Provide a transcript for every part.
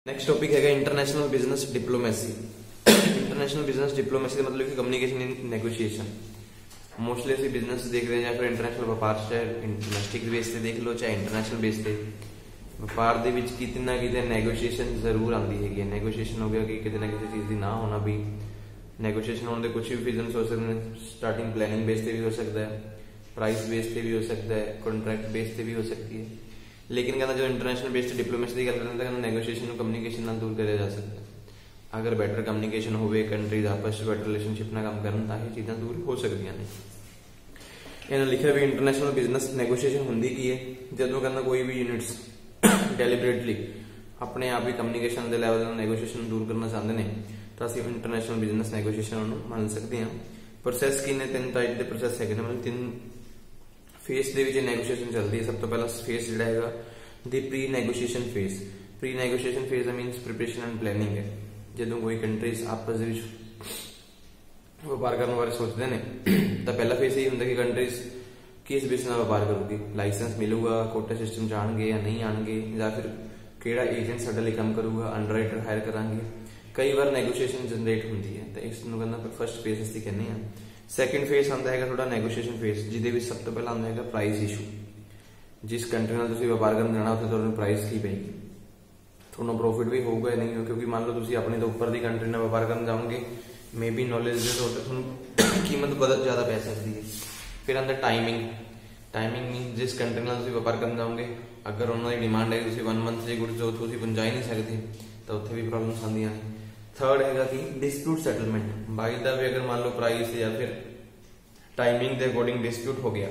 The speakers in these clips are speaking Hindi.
नेक्स्ट टॉपिक है international business diplomacy. International business diplomacy का मतलब कम्युनिकेशन इन नेगोशिएशन। मोस्टली ਅਸੀਂ बिजनेस देख रहे हैं ਜਾਂ ਫਿਰ ਇੰਟਰਨੈਸ਼ਨਲ ਵਪਾਰ ਚਾਹੇ ਡੋਮੈਸਟਿਕ ਬੇਸ ਤੇ ਦੇਖ ਲਓ ਚਾਹੇ ਇੰਟਰਨੈਸ਼ਨਲ ਬੇਸ ਤੇ ਵਪਾਰ ਦੇ ਵਿੱਚ ਕਿਤੇ ਨਾ ਕਿਤੇ ਨੈਗੋਸ਼ੀਏਸ਼ਨ ਜ਼ਰੂਰ ਆਉਂਦੀ ਹੈਗੀ। ਨੈਗੋਸ਼ੀਏਸ਼ਨ ਹੋ ਗਿਆ ਕਿ ਕਿਤੇ ਨਾ ਕਿਸੇ ਚੀਜ਼ ਦੀ ਨਾ ਹੋਣਾ ਵੀ ਨੈਗੋਸ਼ੀਏਸ਼ਨ ਹੋਣ ਦੇ ਕੁਝ ਵੀ ਰੀਜ਼ਨਸ ਹੋ ਸਕਦੇ ਨੇ। ਸਟਾਰਟਿੰਗ ਪਲੈਨਿੰਗ ਬੇਸ ਤੇ ਵੀ ਹੋ ਸਕਦਾ ਹੈ, प्राइस बेस पे भी हो सकता है, कॉन्ट्रैक्ट बेस पे भी हो सकती है। लेकिन कहना जो इंटरनेशनल बेस्ड डिप्लोमेसी की गल करते हैं नैगोशिएशन कम्युनिकेशन नाल दूर करा जा सकता है। अगर बैटर कम्युनिकेशन होवे कंट्रीज आपस में बैटर रिलेशनशिप ना काम करन तां ये चीज़ां दूर हो सकदियां ने। इन्हां लिखिया भी इंटरनेशनल बिजनेस नैगोशिएशन हुंदी की है जदों कहना कोई भी यूनिट्स डेलीबरेटली अपने आप ही कम्युनिकेशन के लैवल नैगोशिएशन दूर करना चाहते हैं तो असीं इंटरनेशनल बिजनेस नैगोशिएशन मान सकते हैं। प्रोसैस की ने 3 टाइप के प्रोसैस है, मतलब 3 फेस ਦੇ ਵਿੱਚ ਨੈਗੋਸ਼ੀਏਸ਼ਨ ਚੱਲਦੀ ਹੈ। ਸਭ ਤੋਂ ਪਹਿਲਾ ਫੇਸ ਜਿਹੜਾ ਹੈਗਾ ਦੀ pre negotiation face. Pre negotiation face the means preparation and planning ਹੈ। ਜਦੋਂ ਕੋਈ ਕੰਟਰੀਜ਼ ਆਪਸ ਦੇ ਵਿੱਚ ਵਪਾਰ ਕਰਨ ਬਾਰੇ ਸੋਚਦੇ ਨੇ ਤਾਂ ਪਹਿਲਾ ਫੇਸ ਇਹ ਹੁੰਦਾ ਕਿ ਕੰਟਰੀਜ਼ ਕਿਸ ਬੇਸ ਨਾਲ ਵਪਾਰ ਕਰੂਗੀ, ਲਾਇਸੈਂਸ ਮਿਲੂਗਾ, ਕੋਟਾ ਸਿਸਟਮ ਜਾਣਗੇ ਜਾਂ ਨਹੀਂ ਆਣਗੇ, ਜਾਂ ਫਿਰ ਕਿਹੜਾ ਏਜੰਟ ਸਾਡੇ ਲਈ ਕੰਮ ਕਰੂਗਾ, ਅੰਡਰਰਾਈਟਰ ਹਾਇਰ ਕਰਾਂਗੇ। ਕਈ ਵਾਰ ਨੈਗੋਸ਼ੀਏਸ਼ਨ ਜਨਰੇਟ ਹੁੰਦੀ ਹੈ ਤਾਂ ਇਸ ਨੂੰ ਕਹਿੰਦਾ ਫਸਟ ਫੇਸ ਅਸੀਂ ਕਹਿੰਦੇ ਹਾਂ। ਸੈਕਿੰਡ ਫੇਸ ਆਉਂਦਾ ਹੈਗਾ ਤੁਹਾਡਾ ਨੈਗੋਸ਼ੀਏਸ਼ਨ ਫੇਸ, ਜਿਹਦੇ ਵਿੱਚ ਸਭ ਤੋਂ ਪਹਿਲਾਂ ਆਉਂਦਾ ਹੈਗਾ ਪ੍ਰਾਈਸ ਇਸ਼ੂ। ਜਿਸ ਕੰਟਰੀ ਨਾਲ ਤੁਸੀਂ ਵਪਾਰ ਕਰਨ ਜਾਣਾ ਉੱਥੇ ਤੁਹਾਨੂੰ ਪ੍ਰਾਈਸ ਕੀ ਪਏਗੀ, ਤੁਹਾਨੂੰ ਪ੍ਰੋਫਿਟ ਵੀ ਹੋਊਗਾ ਜਾਂ ਨਹੀਂ ਹੋਊਗਾ। ਕਿਉਂਕਿ ਮੰਨ ਲਓ ਤੁਸੀਂ ਆਪਣੇ ਤੋਂ ਉੱਪਰ ਦੀ ਕੰਟਰੀ ਨਾਲ ਵਪਾਰ ਕਰਨ ਜਾਓਗੇ, ਮੇ ਬੀ ਨੌਲੇਜ ਦੇ ਤੌਰ ਤੇ ਤੁਹਾਨੂੰ ਕੀਮਤ ਬਹੁਤ ਜ਼ਿਆਦਾ ਪੈ ਸਕਦੀ ਹੈ। ਫਿਰ ਆਉਂਦਾ ਟਾਈਮਿੰਗ। ਟਾਈਮਿੰਗ ਮੀਨਸ ਜਿਸ ਕੰਟਰੀ ਨਾਲ ਤੁਸੀਂ ਵਪਾਰ ਕਰਨ ਜਾਓਗੇ ਅਗਰ ਉਹਨਾਂ ਦੀ ਡਿਮਾਂਡ ਹੈ ਤੁਸੀਂ 1 ਮੰਥ ਦੀ ਗੁੱਡ ਜੋ ਤੁਸੀਂ ਪਹੁੰਚਾ ਹੀ ਨਹੀਂ ਸਕਦੇ ਤਾਂ ਉੱਥੇ ਵੀ ਪ੍ਰੋਬਲਮਸ ਆਉਂਦੀਆਂ ਨੇ। थर्ड है कि dispute settlement. By the way अगर मान लो प्राइस या फिर टाइमिंग के अकॉर्डिंग डिस्प्यूट हो गया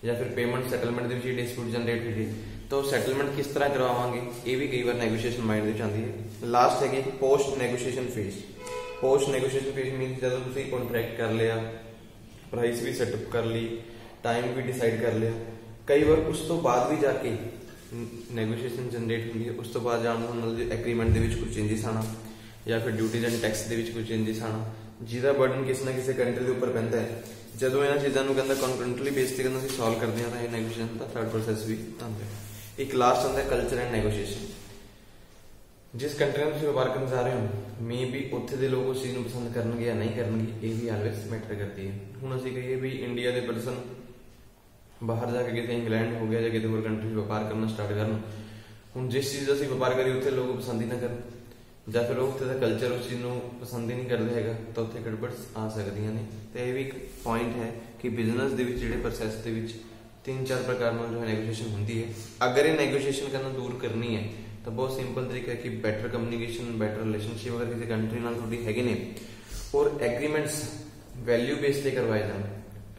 या फिर पेमेंट सेटलमेंट के डिस्प्यूट जनरेट हुई तो सेटलमेंट किस तरह करवावांगे ये भी कई बार नैगोशिएशन माइंड में आती है। लास्ट है कि post negotiation phase. Post negotiation phase मीनस जो तुम कॉन्ट्रैक्ट कर लिया, प्राइस भी सैटअप कर ली, टाइम भी डिसाइड कर लिया, कई बार उस तो बाद भी जाके नैगोशिएशन जनरेट हुई है। उस तो बाद जान एग्रीमेंट के कुछ चेंजिस आना या फिर ड्यूटीज एंड टैक्स के कुछ चेंजिस आना जिसका बर्डन किसी ना किसी कंट्री के उपर पैंदा है। जो इन्होंने चीज़ों को कहता कॉन्फ्रेंटली बेस से कहना सॉल्व करते हैं तो ये नैगोशिएशन का थर्ड प्रोसैस भी आता है। एक लास्ट आता है कल्चर एंड नैगोशिएशन। जिस कंट्री में तुम व्यापार करने जा रहे हो मे बी उत्थे दे लोग उस चीज़ को पसंद करनगे या नहीं करनगे ये भी ऑलवेज मैटर करती है। हुण असीं कहिए भी इंडिया के परसन बाहर जाके किसी इंग्लैंड हो गया या किसी होर कंट्री व्यापार करना स्टार्ट करन, हुण जिस चीज़ असीं व्यापार करिए उत्थे लोग पसंद ही ना करन ਜਾਂ ਫਿਰ ਉੱਥੇ ਦਾ ਕਲਚਰ ਉਸ ਚੀਜ਼ ਨੂੰ ਪਸੰਦ ਹੀ ਨਹੀਂ ਕਰਦੇ ਹੈਗਾ ਤਾਂ ਉੱਥੇ ਗੜਬੜ ਆ ਸਕਦੀਆਂ ਨੇ। ਤੇ ਇਹ ਵੀ ਇੱਕ ਪੁਆਇੰਟ ਹੈ ਕਿ ਬਿਜ਼ਨਸ ਦੇ ਵਿੱਚ ਜਿਹੜੇ ਪ੍ਰੋਸੈਸ ਦੇ ਵਿੱਚ 3-4 ਪ੍ਰਕਾਰ ਨਾਲ ਜੋ ਹੈ ਨੈਗੋਸ਼ੀਏਸ਼ਨ ਹੁੰਦੀ ਹੈ। ਅਗਰ ਇਹ ਨੈਗੋਸ਼ੀਏਸ਼ਨ ਕਰਨਾ ਦੂਰ ਕਰਨੀ ਹੈ ਤਾਂ ਬਹੁਤ ਸਿੰਪਲ ਤਰੀਕਾ ਹੈ ਕਿ ਬੈਟਰ ਕਮਿਊਨੀਕੇਸ਼ਨ, ਬੈਟਰ ਰਿਲੇਸ਼ਨਸ਼ਿਪ ਅਗਰ ਕਿਸੇ ਕੰਟਰੀ ਨਾਲ ਤੁਹਾਡੀ ਹੈਗੇ ਨੇ ਔਰ ਐਗਰੀਮੈਂਟਸ ਵੈਲਿਊ ਬੇਸ ਤੇ ਕਰਵਾਏ ਜਾਣ,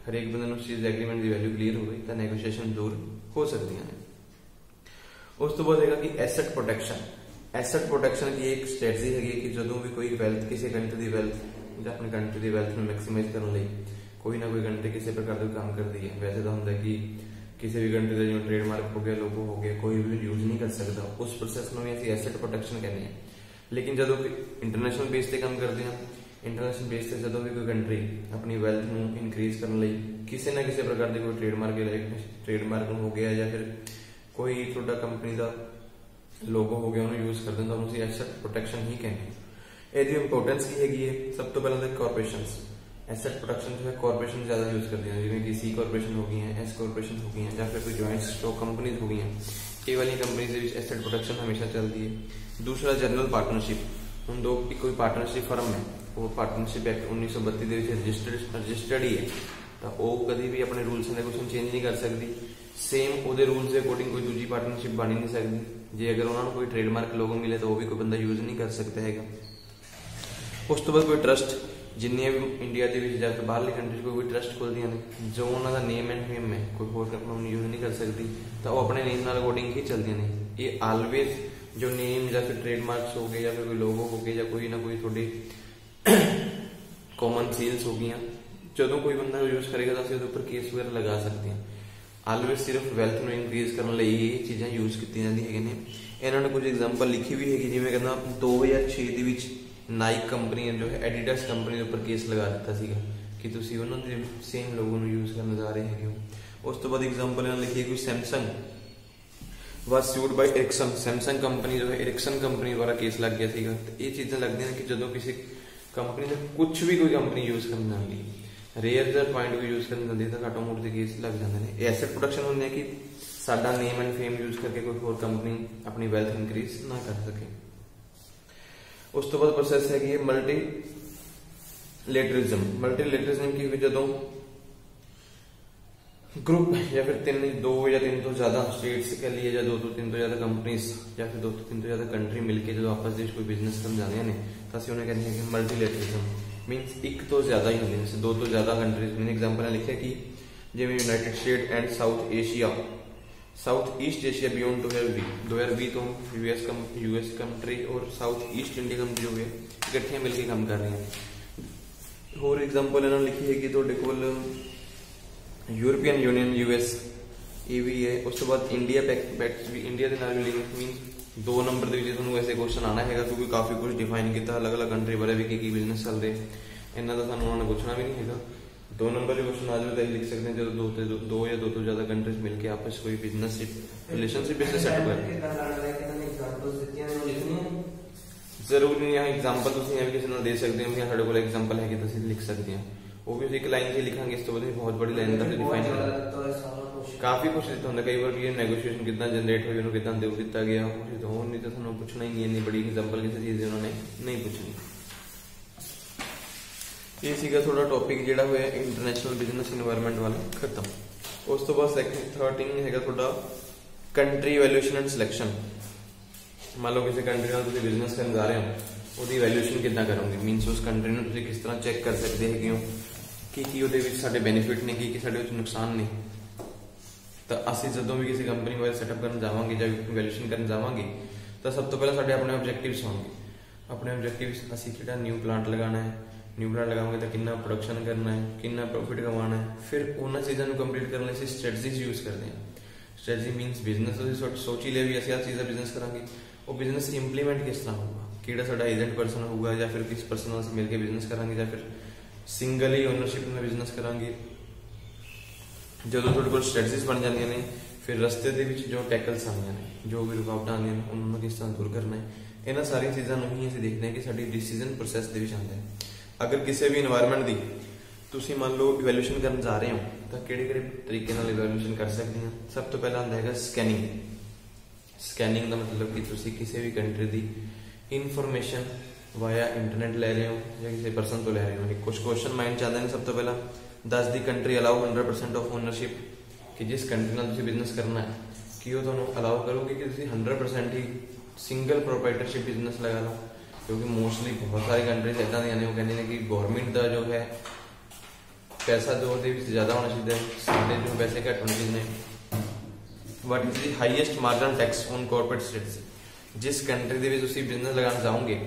ਹਰੇਕ ਬੰਦੇ ਨੂੰ ਉਸ ਚੀਜ਼ ਦੇ ਐਗਰੀਮੈਂਟ ਦੀ ਵੈਲਿਊ ਕਲੀਅਰ ਹੋਵੇ ਤਾਂ ਨੈਗੋਸ਼ੀਏਸ਼ਨ ਦੂਰ ਹੋ ਸਕਦੀਆਂ ਨੇ। ਉਸ ਤੋਂ ਬਾਅਦ ਹੈਗਾ ਕਿ ਐਸੈਟ ਪ੍ਰੋਟੈਕਸ਼ਨ। एसट प्रोटेक्शन की एक स्ट्रैटजी है कि जो भी कोई वैल्थ किसी कंट्री की वैल्थ या अपनी कंट्री की वैल्थ में मैक्सीमाइज करने कोई ना कोई कंट्री किसी प्रकार का काम करती है। वैसे तो होंगे कि किसी भी कंट्री का जो ट्रेडमार्क हो गया, लोगो हो गया, कोई भी यूज नहीं कर सकता, उस प्रोसैस में भी असं एसट प्रोटेक्शन कहते हैं। लेकिन जो इंटरनेशनल बेस से काम करते हैं, इंटरनेशनल बेस से जो भी कोई कंट्री अपनी वैल्थ में इनक्रीज करने किसी ना किसी प्रकार की कोई ट्रेडमार्क हो गया या फिर कोई थोड़ा कंपनी का लोगो हो गया उन्हें यूज करते हैं तो उसे एसेट प्रोटेक्शन ही कहते हैं। ये इंपोर्टेंस की हैगी है सब तो पहले कॉर्पोरेशंस। एसेट प्रोटेक्शन जो है कॉर्पोरेशन ज्यादा यूज करती हैं, जिवें कि सी कॉर्पोरेशन हो गई हैं, एस कॉर्पोरेशन हो गई हैं या फिर कोई जॉइंट स्टॉक कंपनीज हो गई हैं। ये वाली कंपनीज के एसेट प्रोटेक्शन हमेशा चलती है। दूसरा जनरल पार्टनरशिप। हम दो कोई पार्टनरशिप फर्म है वो पार्टनरशिप एक्ट 1932 रजिस्टर्ड ही है तो वो कभी भी अपने रूल्स एंड रेगुलेशन चेंज नहीं कर सकती। सेम वो रूल्स के अकॉर्डिंग कोई दूसरी पार्टनरशिप बन ही नहीं सकती। जे अगर उन्होंने कोई ट्रेडमार्क लोगो मिले तो वो भी कोई बंदा यूज नहीं कर सकता है। उस तो बाद कोई ट्रस्ट जिन्नियां भी इंडिया के या फिर बाहरली कंट्रीज कोई ट्रस्ट खुलदियां ने जो उन्होंने नेम एंड फेम है कोई होर कंपनी यूज नहीं कर सकती तो वो अपने नेम नाल अकॉर्डिंग ही चलदियां ने। ये ऑलवेज जो नेम या फिर ट्रेडमार्क्स हो गए या फिर कोई लोगो हो गए या कोई ना कोई थोड़ी कॉमन सील्स हो गई जो कोई बंदा यूज करेगा तो असं उपर केस वगैरह लगा सकते हैं। ऑलवेज सिर्फ वैल्थ में इनक्रीज करने ये चीज़ां यूज की जाती है। इन्होंने कुछ एग्जाम्पल लिखी भी है जिवें कहना 2006 नाइक कंपनी जो है एडिडास कंपनी के उपर केस लगा दिता सीगा कि तुसीं उन्हां दे सेम लोगो यूज करने जा रहे हैं। उस तो बाद एग्जाम्पल इन्होंने लिखी है कोई Samsung was sued by Ericsson. Samsung company जो है एरिक्सन कंपनी द्वारा केस लग गया सीगा। ते ये चीज़ां लगदियां कि जदों किसी कंपनी ने कुछ भी कोई कंपनी यूज करन जांदी, रेयर जर पॉइंट भी यूज करन जांदी तो घाटो मोट के केस लग जाते हैं। एसेट प्रोटेक्शन होंदे है कि साडा नेम एंड फेम यूज करके कोई होर कंपनी अपनी वैल्थ इंक्रीज ना कर सके। उस तो बाद प्रोसैस है कि मल्टीलेटरलिज्म। मल्टीलेटरलिज्म की जदों ग्रुप या फिर दो या तीन तो ज्यादा स्टेट्स कह लीए या 2 ਤੋਂ 3 ਤੋਂ ज्यादा कंपनीज या फिर 2 ਤੋਂ 3 ਤੋਂ ज्यादा कंट्री मिलके जो आपस में कोई बिजनेस करन जांदियां ने तो असं उन्हें कहते हैं कि मल्टीलेटरलिज्म मीनस एक तो ज्यादा ही होंगे, जैसे 2 ਤੋਂ ज्यादा कंट्रीज। मैंने एग्जाम्पल लिखा कि जिवें United state and south Asia, south east Asia beyond 2020 तो यूएस कंट्री और साउथ ईस्ट इंडिया कंट्री जो है इकट्ठे मिलकर काम कर रही हैं। होर एग्जाम्पल इन्होंने लिखी है कि तुहाडे कोल यूरोपियन यूनियन यूएस ये भी है। उस तो बाद इंडिया पैक्ट भी इंडिया के नाल भी लिंक मीन 2 नंबर के तुहानूं ऐसे क्वेश्चन आना है क्योंकि काफी कुछ डिफाइन किया अलग अलग कंट्री बारे भी की बिजनेस चल रहे, इन्हों का सानूं उन्होंने पूछना भी नहीं है। 2 नंबर के क्वेश्चन आ जाए तो लिख सकते हैं जो 2 या 2 ਤੋਂ ज्यादा कंट्रीज मिलकर आपस कोई बिजनेस रिलेशनशिप सेट कर। जरूरी नहीं है एग्जाम्पल तुम किसी दे सकते हो, साढ़े को एग्जाम्पल है कि लिख सकते हैं वो भी एक लाइन से लिखांगे। इस तो बाद बहुत बड़ी लाइन तक डिफाइन काफी कुछ दिता होंगे। कई बार ये नेगोशिएशन कितना जनरेट हुई उन्होंने कितना दे दिता गया तो नहीं तो थानू पूछना ही नहीं, इतनी बड़ी एग्जाम्पल किसी चीज उन्होंने नहीं पूछनी। ये सीगा थोड़ा टॉपिक जिहड़ा होया इंटरनेशनल बिजनेस इन्वायरमेंट वाला खत्म। उस तो बाद थर्ड थिंग हैगा थोड़ा कंट्री वैल्यूएशन एंड सिलेक्शन। मान लो किसी कंट्री नाल तुसीं बिजनेस करन जा रहे हो ਉਹਦੀ ਵੈਲਿਊਏਸ਼ਨ ਕਿੱਦਾਂ ਕਰੋਗੇ, ਮੀਨਸ ਉਸ ਕੰਟਰੀ ਨੂੰ ਤੁਸੀਂ ਕਿਸ ਤਰ੍ਹਾਂ ਚੈੱਕ ਕਰ ਸਕਦੇ ਹੈਗੇ ਹੋ ਕਿ ਉਹਦੇ ਵਿੱਚ ਸਾਡੇ ਬੈਨੀਫਿਟ ਨੇ ਕਿ ਸਾਡੇ ਵਿੱਚ ਨੁਕਸਾਨ ਨੇ। ਤਾਂ ਅਸੀਂ ਜਦੋਂ ਵੀ ਕਿਸੇ ਕੰਪਨੀ ਬਾਰੇ ਸੈਟਅਪ ਕਰਨ ਜਾਵਾਂਗੇ ਜਾਂ ਵੈਲਿਊਏਸ਼ਨ ਕਰਨ ਜਾਵਾਂਗੇ ਤਾਂ ਸਭ ਤੋਂ ਪਹਿਲਾਂ ਸਾਡੇ ਆਪਣੇ ਆਬਜੈਕਟਿਵਸ ਹੋਣਗੇ। ਆਪਣੇ ਆਬਜੈਕਟਿਵਸ ਅਸੀਂ ਕਿਹੜਾ ਨਿਊ ਪਲਾਂਟ ਲਗਾਉਣਾ ਹੈ, ਨਿਊ ਪਲਾਂਟ ਲਗਾਵਾਂਗੇ ਤਾਂ ਕਿੰਨਾ ਪ੍ਰੋਡਕਸ਼ਨ ਕਰਨਾ ਹੈ, ਕਿੰਨਾ ਪ੍ਰੋਫਿਟ ਕਮਾਉਣਾ ਹੈ। ਫਿਰ ਉਹਨਾਂ ਚੀਜ਼ਾਂ ਨੂੰ ਕੰਪਲੀਟ ਕਰਨ ਲਈ ਅਸੀਂ ਸਟ੍ਰੈਟਜੀਜ਼ ਯੂਜ਼ ਕਰਦੇ ਹਾਂ। ਸਟ੍ਰੈਟਜੀ ਮੀਨਸ ਬਿਜ਼ਨਸ ਤੁਸੀਂ ਸੋਚ ਹੀ ਲਿਆ ਵੀ ਅਸੀਂ ਆਹ ਚੀਜ਼ ਦਾ ਬਿਜ਼ਨਸ ਕਰਾਂਗੇ, ਉਹ ਬਿਜ਼ਨਸ ਇੰਪਲੀਮੈਂਟ किस तरह होगा, ਕਿਹੜਾ ਸਾਡਾ ਏਜੰਟ ਪਰਸਨ ਹੋਊਗਾ ਜਾਂ ਫਿਰ ਕਿਸ ਪਰਸਨ ਨਾਲ ਅਸੀਂ ਮਿਲ ਕੇ ਬਿਜ਼ਨਸ ਕਰਾਂਗੇ ਜਾਂ ਫਿਰ ਸਿੰਗਲ ਹੀ ਓਨਰਸ਼ਿਪ ਨਾਲ ਬਿਜ਼ਨਸ ਕਰਾਂਗੇ। ਜਦੋਂ ਤੁਹਾਡੇ ਕੋਲ ਸਟ੍ਰੈਟਜੀਜ਼ ਬਣ ਜਾਂਦੀਆਂ ਨੇ ਫਿਰ ਰਸਤੇ ਦੇ ਵਿੱਚ ਜੋ ਟੈਕਲਸ ਆਉਂਦੀਆਂ ਨੇ, ਜੋ ਵੀ ਰੁਕਾਵਟਾਂ ਆਉਂਦੀਆਂ ਨੇ ਉਹਨਾਂ ਨੂੰ ਕਿਸ ਤਰ੍ਹਾਂ ਦੂਰ ਕਰਨਾ ਹੈ, ਇਹਨਾਂ ਸਾਰੀਆਂ ਚੀਜ਼ਾਂ ਨੂੰ ਹੀ ਅਸੀਂ ਦੇਖਦੇ ਹਾਂ ਕਿ ਸਾਡੀ ਡਿਸੀਜਨ ਪ੍ਰੋਸੈਸ ਦੇ ਵਿੱਚ ਆਉਂਦਾ ਹੈ। ਅਗਰ ਕਿਸੇ ਵੀ এনवायरमेंट ਦੀ ਤੁਸੀਂ ਮੰਨ ਲਓ ਇਵੈਲੂਏਸ਼ਨ ਕਰਨ ਜਾ ਰਹੇ ਹੋ ਤਾਂ ਕਿਹੜੇ ਤਰੀਕੇ ਨਾਲ ਇਵੈਲੂਏਸ਼ਨ ਕਰ ਸਕਦੇ ਹਾਂ। ਸਭ ਤੋਂ ਪਹਿਲਾਂ ਆਉਂਦਾ ਹੈਗਾ ਸਕੈਨਿੰਗ। ਸਕੈਨਿੰਗ ਦਾ ਮਤਲਬ ਕਿ ਤੁਸੀਂ ਕਿਸੇ ਵੀ ਕੰਟਰੀ ਦੀ ਇਨਫੋਰਮੇਸ਼ਨ ਵਾਇਆ ਇੰਟਰਨੈਟ ਲੈ ਰਹੇ ਹੋ ਜਾਂ ਕਿਸੇ ਪਰਸਨ ਤੋਂ ਲੈ ਰਹੇ ਹੋ। ਕੁਝ ਕੁਐਸਚਨ ਮਾਈਂਡ ਚ ਆਉਂਦੇ ਨੇ। ਸਭ ਤੋਂ ਪਹਿਲਾਂ ਦੱਸ ਦੀ ਕੰਟਰੀ ਅਲਾਉ 100% ਆਫ ਓਨਰਸ਼ਿਪ, ਕਿ ਜਿਸ ਕੰਟਰੀ ਨਾਲ ਤੁਸੀਂ ਬਿਜ਼ਨਸ ਕਰਨਾ ਹੈ ਕਿ ਉਹ ਤੁਹਾਨੂੰ ਅਲਾਉ ਕਰੋਗੇ ਕਿ ਤੁਸੀਂ 100% ਹੀ ਸਿੰਗਲ ਪ੍ਰੋਪਰਾਈਟਰਸ਼ਿਪ ਬਿਜ਼ਨਸ ਲਗਾ ਲਓ। ਕਿਉਂਕਿ ਮੋਸਟਲੀ ਬਹੁਤ ਸਾਰੀ ਕੰਟਰੀਜ਼ ਇੱਦਾਂ ਦੀਆਂ ਨੇ ਉਹ ਕਹਿੰਦੇ ਨੇ ਕਿ ਗਵਰਨਮੈਂਟ ਦਾ ਜੋ ਹੈ ਪੈਸਾ ਜੋ ਉਹਦੇ ਵਿੱਚ ਜ਼ਿਆਦਾ ਹੋਣਾ ਚਾਹੀਦਾ ਹੈ, ਸਾਡੇ ਜੋ ਪੈਸੇ ਘੱਟ ਹੋਣੇ ਚਾਹੀਦੇ ਨੇ। What is the highest margin tax on corporate states. जिस कंट्री ਦੇ ਵਿੱਚ ਤੁਸੀਂ ਬਿਜ਼ਨਸ ਲਗਾਉਣ ਜਾਓਗੇ,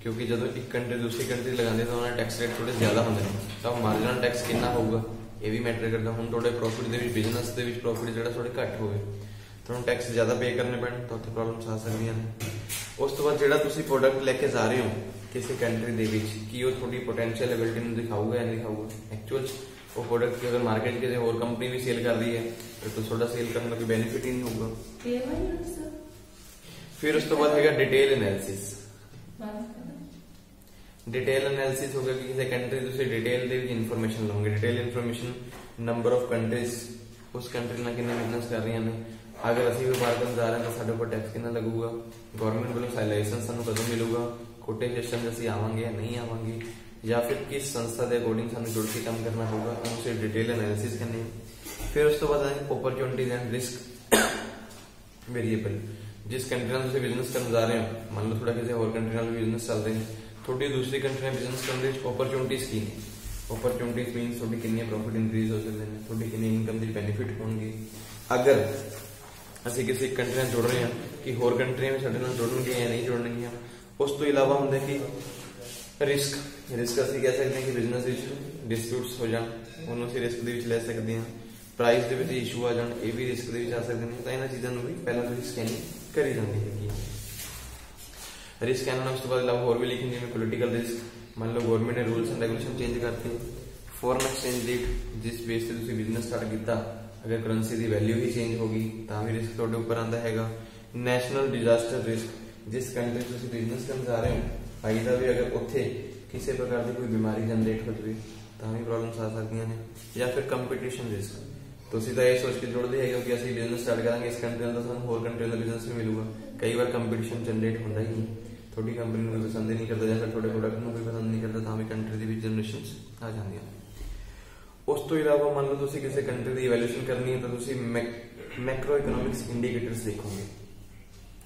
ਕਿਉਂਕਿ ਜਦੋਂ ਇੱਕ ਕੰਟਰੀ ਦੂਸਰੀ ਕੰਟਰੀ ਲਗਾਉਂਦੇ ਤਾਂ ਉਹਨਾਂ ਦੇ ਟੈਕਸ ਰੇਟ ਥੋੜੇ ਜ਼ਿਆਦਾ ਹੁੰਦੇ ਨੇ, ਤਾਂ ਮਾਰਜਨਲ ਟੈਕਸ ਕਿੰਨਾ ਹੋਊਗਾ ਇਹ ਵੀ ਮੈਟਰ ਕਰਦਾ। ਹੁਣ ਤੁਹਾਡੇ ਪ੍ਰੋਫਿਟ ਦੇ ਵਿੱਚ ਬਿਜ਼ਨਸ ਦੇ ਵਿੱਚ ਪ੍ਰੋਫਿਟ ਜਿਹੜਾ ਥੋੜੇ ਘੱਟ ਹੋਵੇ ਤੁਹਾਨੂੰ ਟੈਕਸ ਜ਼ਿਆਦਾ ਪੇ ਕਰਨੇ ਪੈਣ ਤਾਂ ਉੱਥੇ ਪ੍ਰੋਬਲਮਸ ਆ ਸਕਦੀਆਂ ਨੇ। ਉਸ ਤੋਂ ਬਾਅਦ ਜਿਹੜਾ ਤੁਸੀਂ ਪ੍ਰੋਡਕਟ ਲੈ ਕੇ ਜਾ ਰਹੇ ਹੋ ਕਿਸੇ ਕੰਟਰੀ ਦੇ ਵਿੱਚ ਕੀ ਉਹ ਤੁਹਾਡੀ ਪੋਟੈਂਸ਼ੀਅਲ ਐਬਿਲਿਟੀ ਨੂੰ ਦਿਖਾਊਗਾ ਜਾਂ ਨਹੀਂ ਦਿਖਾਊਗਾ। ਐਕਚੁਅਲ ਉਹ ਪ੍ਰੋਡਕਟ ਅਗਰ ਮਾਰਕੀਟ 'ਚ ਕਿਸੇ ਹੋਰ ਕੰਪਨੀ ਵੀ ਸੇਲ ਕਰਦੀ ਹੈ ਤਾਂ ਤੁਹਾਡਾ ਸੇਲ ਕਰਨ ਦਾ ਕੋਈ ਬੈਨੀਫਿਟ ਹੀ ਨਹੀਂ ਹੋਊਗਾ। फिर उस तो बाद है डिटेल एनालिसिस। डिटेल एनालिसिस होगा कि किसी कंट्री दूसरी डिटेल दे इन्फॉर्मेशन लओगे। Detail information number of countries उस कंट्री ਨਾਲ ਕਿੰਨੇ ਬਿਜ਼ਨਸ ਕਰ ਰਹੀਆਂ ਨੇ। अगर ਅਸੀਂ ਵਪਾਰ ਕਰਨ ਜਾ ਰਹੇ ਹਾਂ ਤਾਂ ਸਾਡੇ ਕੋਲ ਟੈਕਸ ਕਿੰਨਾ ਲੱਗੂਗਾ, ਗਵਰਨਮੈਂਟ ਵੱਲੋਂ ਲਾਇਸੈਂਸ ਸਾਨੂੰ ਕਦੋਂ ਮਿਲੂਗਾ, ਕੋਟੇ ਸਿਸਟਮ 'ਚ ਅਸੀਂ ਆਵਾਂਗੇ ਜਾਂ ਨਹੀਂ ਆਵਾਂਗੇ, ਜਾਂ ਫਿਰ ਕਿਸ ਸੰਸਥਾ ਦੇ ਅਕੋਰਡਿੰਗ ਸਾਨੂੰ ਜੁੜ ਕੇ ਕੰਮ ਕਰਨਾ ਹੋਊਗਾ, ਉਸੇ डिटेल एनालिसिस करनी है। फिर उस तो बाद अपॉर्चुनिटीज एंड रिस्क वेरिएबल। जिस कंट्री ਨਾਲ ਤੁਸੀਂ ਬਿਜ਼ਨਸ ਕਰਨ ਜਾ ਰਹੇ ਹੋ, ਮੰਨ ਲਓ ਥੋੜਾ ਕਿਸੇ ਹੋਰ ਕੰਟਰੀ ਨਾਲ ਬਿਜ਼ਨਸ ਚੱਲਦੇ ਨੇ, ਤੁਹਾਡੀ ਦੂਸਰੀ ਕੰਟਰੀ ਨਾਲ ਬਿਜ਼ਨਸ ਕਰਨ ਦੇ ਵਿੱਚ ਓਪਰਚੁਨਿਟੀਜ਼ ਕੀ ਨੇ। ਓਪਰਚੁਨਿਟੀਜ਼ ਮੀਨਸ ਤੁਹਾਡੀ ਕਿੰਨੀ ਪ੍ਰੋਫਿਟ ਇਨਕਰੀਜ਼ ਹੋ ਸਕਦੇ ਨੇ, ਤੁਹਾਡੀ ਕਿੰਨੀ ਇਨਕਮ ਦੀ ਬੈਨੀਫਿਟ ਹੋਣਗੇ। ਅਗਰ ਅਸੀਂ ਕਿਸੇ ਇੱਕ ਕੰਟਰੀ ਨਾਲ ਜੁੜ ਰਹੇ ਹਾਂ ਕਿ ਹੋਰ ਕੰਟਰੀਆਂ ਵੀ ਸਾਡੇ ਨਾਲ ਜੁੜਨਗੀਆਂ ਜਾਂ ਨਹੀਂ ਜੁੜਨਗੀਆਂ। ਉਸ ਤੋਂ ਇਲਾਵਾ ਹੁੰਦਾ ਕਿ ਰਿਸਕ ਅਸੀਂ ਕਹਿ ਸਕਦੇ ਹਾਂ ਕਿ ਬਿਜ਼ਨਸ ਵਿੱਚ ਡਿਸਪਿਊਟਸ ਹੋ ਜਾਣ, ਉਹਨੂੰ ਅਸੀਂ ਰਿਸਕ ਦੇ ਵਿੱਚ ਲੈ ਸਕਦੇ ਹਾਂ। ਪ੍ਰਾਈਸ ਦੇ ਵਿੱਚ ਇਸ਼ੂ ਆ ਜਾਣ, ਇਹ ਵੀ ਰਿਸਕ ਦੇ ਵਿੱਚ ਆ ਸਕਦੇ ਨੇ। ਤਾਂ ਇਹਨਾਂ ਚੀਜ਼ਾਂ ਨੂੰ ਵੀ ਪਹਿਲਾਂ ਤੁਸੀਂ ਸਕੈਨਿੰਗ ਕਰੀ ਜਾਂਦੀ ਹੈਗੀ। ਰਿਸਕ ਕਹਿਣਾ ਉਸ ਤੋਂ ਬਾਅਦ ਇਲਾਵਾ ਹੋਰ ਵੀ ਲਿਖਣ, ਜਿਵੇਂ ਪੋਲੀਟੀਕਲ ਰਿਸਕ। ਮੰਨ ਲਓ ਗਵਰਨਮੈਂਟ ਨੇ ਰੂਲਸ ਐਂਡ ਰੈਗੂਲੇਸ਼ਨ ਚੇਂਜ ਕਰਤੇ, ਫੋਰਨ ਐਕਸਚੇਂਜ ਰੇਟ ਜਿਸ ਬੇਸ ਤੇ ਤੁਸੀਂ ਬਿਜ਼ਨਸ ਸਟਾਰਟ ਕੀਤਾ, ਅਗਰ ਕਰੰਸੀ ਦੀ ਵੈਲਿਊ ਹੀ ਚੇਂਜ ਹੋ ਗਈ ਤਾਂ ਵੀ ਰਿਸਕ ਤੁਹਾਡੇ ਉੱਪਰ ਆਉਂਦਾ ਹੈਗਾ। ਨੈਸ਼ਨਲ ਡਿਜ਼ਾਸਟਰ ਰਿਸਕ, ਜਿਸ ਕੰਟਰੀ ਤੁਸੀਂ ਬਿਜ਼ਨਸ ਕਰਨ ਜਾ ਰਹੇ ਹੋ ਫਾਇਦਾ ਵੀ ਅਗਰ ਉੱਥੇ ਕਿਸੇ ਪ੍ਰਕਾਰ ਦੀ ਕੋਈ ਬਿਮਾਰੀ ਜਨਰੇਟ ਹੋ ਜਾਵੇ ਤਾਂ ਵੀ ਪ੍ਰੋਬਲਮਸ ਆ ਸਕਦੀਆਂ ਨੇ। ਜਾਂ ਫਿਰ ਕੰਪੀਟੀਸ਼ਨ ਰਿਸਕ, ਤੁਸੀਂ ਤਾਂ ਇਹ ਸੋਚ ਕੇ ਜੁੜਦੇ ਹੈਗੇ ਕਿ ਅਸੀਂ ਬਿਜ਼ਨਸ ਸਟਾਰਟ ਕਰਾਂਗੇ ਇਸ ਕੰਟਰੀ ਨਾਲ ਤਾਂ ਸਾਨੂੰ ਹੋਰ ਕੰਟਰੀ ਦਾ ਬਿਜ਼ਨਸ ਵੀ ਮਿਲੂਗਾ। ਕਈ ਵਾਰ ਕੰਪੀਟੀਸ਼ਨ ਜਨਰੇਟ ਹੁੰਦਾ ਹੀ ਨਹੀਂ, ਤੁਹਾਡੀ ਕੰਪਨੀ ਨੂੰ ਕੋਈ ਪਸੰਦ ਹੀ ਨਹੀਂ ਕਰਦਾ ਜਾਂ ਫਿਰ ਤੁਹਾਡੇ ਪ੍ਰੋਡਕਟ ਨੂੰ ਕੋਈ ਪਸੰਦ ਨਹੀਂ ਕਰਦਾ, ਤਾਂ ਵੀ ਕੰਟਰੀ ਦੇ ਵਿੱਚ ਜਨਰੇਸ਼ਨਸ ਆ ਜਾਂਦੀਆਂ। ਉਸ ਤੋਂ ਇਲਾਵਾ ਮੰਨ ਲਓ ਤੁਸੀਂ ਕਿਸੇ ਕੰਟਰੀ ਦੀ ਇਵੈਲੂਏਸ਼ਨ ਕਰਨੀ ਹੈ ਤਾਂ ਤੁਸੀਂ ਮੈਕਰੋ ਇਕਨੋਮਿਕਸ ਇੰਡੀਕੇਟਰਸ ਦੇਖੋਗੇ।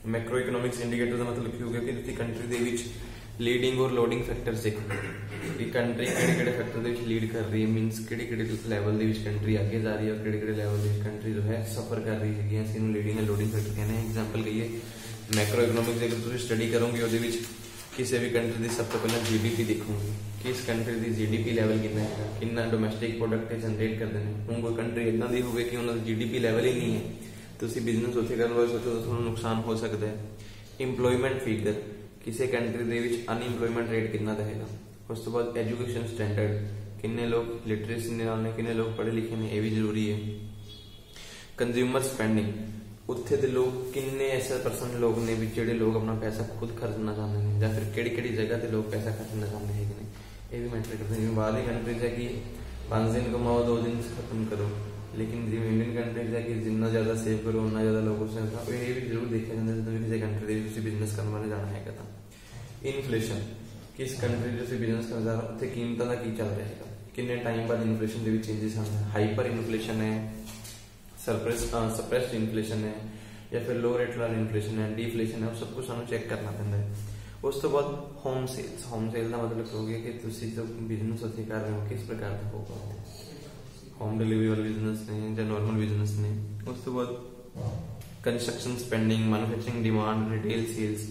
ਮੈਕਰੋ ਇਕਨੋਮਿਕਸ ਇੰਡੀਕੇਟਰ ਦਾ ਮਤਲਬ ਕੀ ਹੋ ਗਿਆ ਕਿ ਤੁਸੀਂ ਕੰਟਰੀ ਦੇ ਵਿੱਚ ਲੀਡਿੰਗ ਔਰ ਲੋਡਿੰਗ ਫੈਕਟਰਸ ਦੇਖੋਗੇ ਕਿ ਕੰਟਰੀ ਕਿਹੜੇ ਫੈਕਟਰ ਦੇ ਵਿੱਚ ਲੀਡ ਕਰ ਰਹੀ ਹੈ, ਮੀਨਸ ਕਿਹੜੇ ਲੈਵਲ ਦੇ ਵਿੱਚ ਕੰਟਰੀ ਅੱਗੇ ਜਾ ਰਹੀ ਹੈ ਔਰ ਕਿਹੜੇ ਲੈਵਲ ਦੇ ਵਿੱਚ ਕੰਟਰੀ ਜੋ ਹੈ ਸਫਰ ਕਰ ਰਹੀ ਹੈਗੀ ਹੈ। ਅਸੀਂ ਇਹਨੂੰ ਲੀਡਿੰਗ ਐਂਡ ਲੋਡਿੰਗ ਫੈਕਟਰ ਕਹਿੰਦੇ ਹਾਂ। ਐਗਜ਼ਾਮਪਲ ਕਹੀਏ ਮੈਕਰੋ ਇਕਨੋਮਿਕਸ ਦੇ, ਅਗਰ ਤੁਸੀਂ ਸਟੱਡੀ ਕਰੋਗੇ ਉਹਦੇ ਵਿੱਚ ਕਿਸੇ ਵੀ ਕੰਟਰੀ ਦੀ ਸਭ ਤੋਂ ਪਹਿਲਾਂ GDP ਦੇਖੋਗੇ ਕਿ ਇਸ ਕੰਟਰੀ ਦੀ GDP ਲੈਵਲ ਕਿੰਨਾ ਹੈਗਾ, ਕਿੰਨਾ ਡੋਮੈਸਟਿਕ ਪ੍ਰੋਡਕਟ ਜਨਰੇਟ ਕਰਦੇ ਨੇ। ਹੁਣ ਕੋਈ ਕੰਟਰੀ ਇਦਾਂ ਦੀ ਹੋਵੇ ਕਿ ਉਹਨਾਂ ਦਾ GDP ਲੈਵਲ ਹੀ ਨਹੀਂ ਹੈ, ਤੁਸੀਂ ਬਿਜ਼ਨਸ ਉੱਥੇ ਕਰਨ ਵਾਲੇ ਸੋਚੋ ਤਾਂ ਤੁਹਾਨੂੰ ਨੁਕਸਾਨ ਹੋ ਸਕਦਾ ਹੈ। ਇੰਪਲੋਇਮੈਂਟ ਫਿਗਰ, ਕਿਸੇ ਕੰਟਰੀ ਦੇ ਵਿੱਚ ਅਨਇੰਪਲੋਇਮੈਂਟ ਰੇਟ ਕਿੰਨਾ ਦਾ ਹੈਗਾ। ਉਸ ਤੋਂ ਬਾਅਦ ਐਜੂਕੇਸ਼ਨ ਸਟੈਂਡਰਡ, ਕਿੰਨੇ ਲੋਕ ਲਿਟਰੇਸੀ ਦੇ ਨਾਲ ਨੇ, ਕਿੰਨੇ ਲੋਕ ਪੜ੍ਹੇ ਲਿਖੇ ਨੇ, ਇਹ ਵੀ ਜ਼ਰੂਰੀ ਹੈ। ਕੰਜ਼ਿਊਮਰ ਸਪੈਂਡਿੰਗ, ਉੱਥੇ ਦੇ ਲੋਕ ਕਿੰਨੇ ਐਸੇ ਪਰਸੈਂਟ ਲੋਕ ਨੇ ਵੀ ਜਿਹੜੇ ਲੋਕ ਆਪਣਾ ਪੈਸਾ ਖੁਦ ਖਰਚਣਾ ਚਾਹੁੰਦੇ ਨੇ ਜਾਂ ਫਿਰ ਕਿਹੜੀ ਜਗ੍ਹਾ ਤੇ ਲੋਕ ਪੈਸਾ ਖਰਚਣਾ ਚਾਹੁੰਦੇ ਹੈਗੇ ਨੇ, ਇਹ ਵੀ ਮੈਟਰ ਕਰਦੇ ਨੇ। ਜਿਵੇਂ ਬਾਹਰਲੀ ਕੰਟਰੀਜ਼ ਹੈ ਕਿ 5 ਦਿਨ ਕਮਾਓ 2 ਦਿਨ ਖਤਮ ਕਰੋ, ਲੇਕਿਨ ਜਿਵੇਂ ਇੰਡੀਅਨ ਕੰਟਰੀਜ਼ ਹੈ ਕਿ ਜਿੰਨਾ ਜ਼ਿਆਦਾ ਸੇਵ ਕਰੋ ਉਨਾ ਜ਼ਿਆਦਾ ਲੋਕ ਉਸ ਨਾਲ। ਇਹ ਵੀ ਜ਼ਰੂਰ ਦੇਖਿਆ ਜਾਂਦਾ ਜਦੋਂ ਕਿਸੇ ਕੰਟਰੀ ਦੇ ਵਿੱਚ ਤੁਸੀਂ ਬਿਜ਼ਨਸ ਕਰਨ ਵਾਲੇ ਜਾਣਾ ਹੈਗਾ ਤਾਂ। ਇਨਫਲੇਸ਼ਨ, ਕਿਸ ਕੰਟਰੀ 'ਚ ਤੁਸੀਂ ਬਿਜ਼ਨਸ ਕਰਨ ਜਾ ਰਹੇ ਹੋ ਉੱਥੇ ਕੀਮਤਾਂ ਦਾ ਕੀ ਚੱਲ ਰਿਹਾ ਹੈਗਾ, ਕਿੰਨੇ ਟਾਈਮ ਬਾਅਦ ਇਨਫਲੇਸ਼ਨ ਦੇ ਵਿੱਚ ਚੇਂਜਸ ਆਉਂਦਾ ਹੈ, ਹਾਈਪਰ ਇਨਫਲੇਸ਼ਨ ਹੈ, ਸਪਰੈਸਡ ਇਨਫਲੇਸ਼ਨ ਹੈ ਜਾਂ ਫਿਰ ਲੋ ਰੇਟ ਵਾਲੀ ਇਨਫਲੇਸ਼ਨ ਹੈ, ਡੀਫਲੇਸ਼ਨ ਹੈ, ਉਹ ਸਭ ਕੁਝ ਸਾਨੂੰ ਚੈੱਕ ਕਰਨਾ ਪੈਂਦਾ ਹੈ। ਉਸ ਤੋਂ ਬਾਅਦ ਹੋਮ ਸੇਲ ਦਾ ਮਤਲਬ ਹੋ ਗਿਆ ਕਿ ਤੁਸੀਂ ਜੋ ਬਿਜ਼ਨਸ ਉੱਥੇ ਕਰ ਰਹੇ ਹੋ ਕਿਸ ਪ੍ਰਕਾਰ ਦਾ ਹੋਗਾ, ਹੋਮ डिलीवरी वाले बिजनेस ने या नॉर्मल बिजनेस ने। उस तो बाद construction spending, manufacturing demand, retail sales,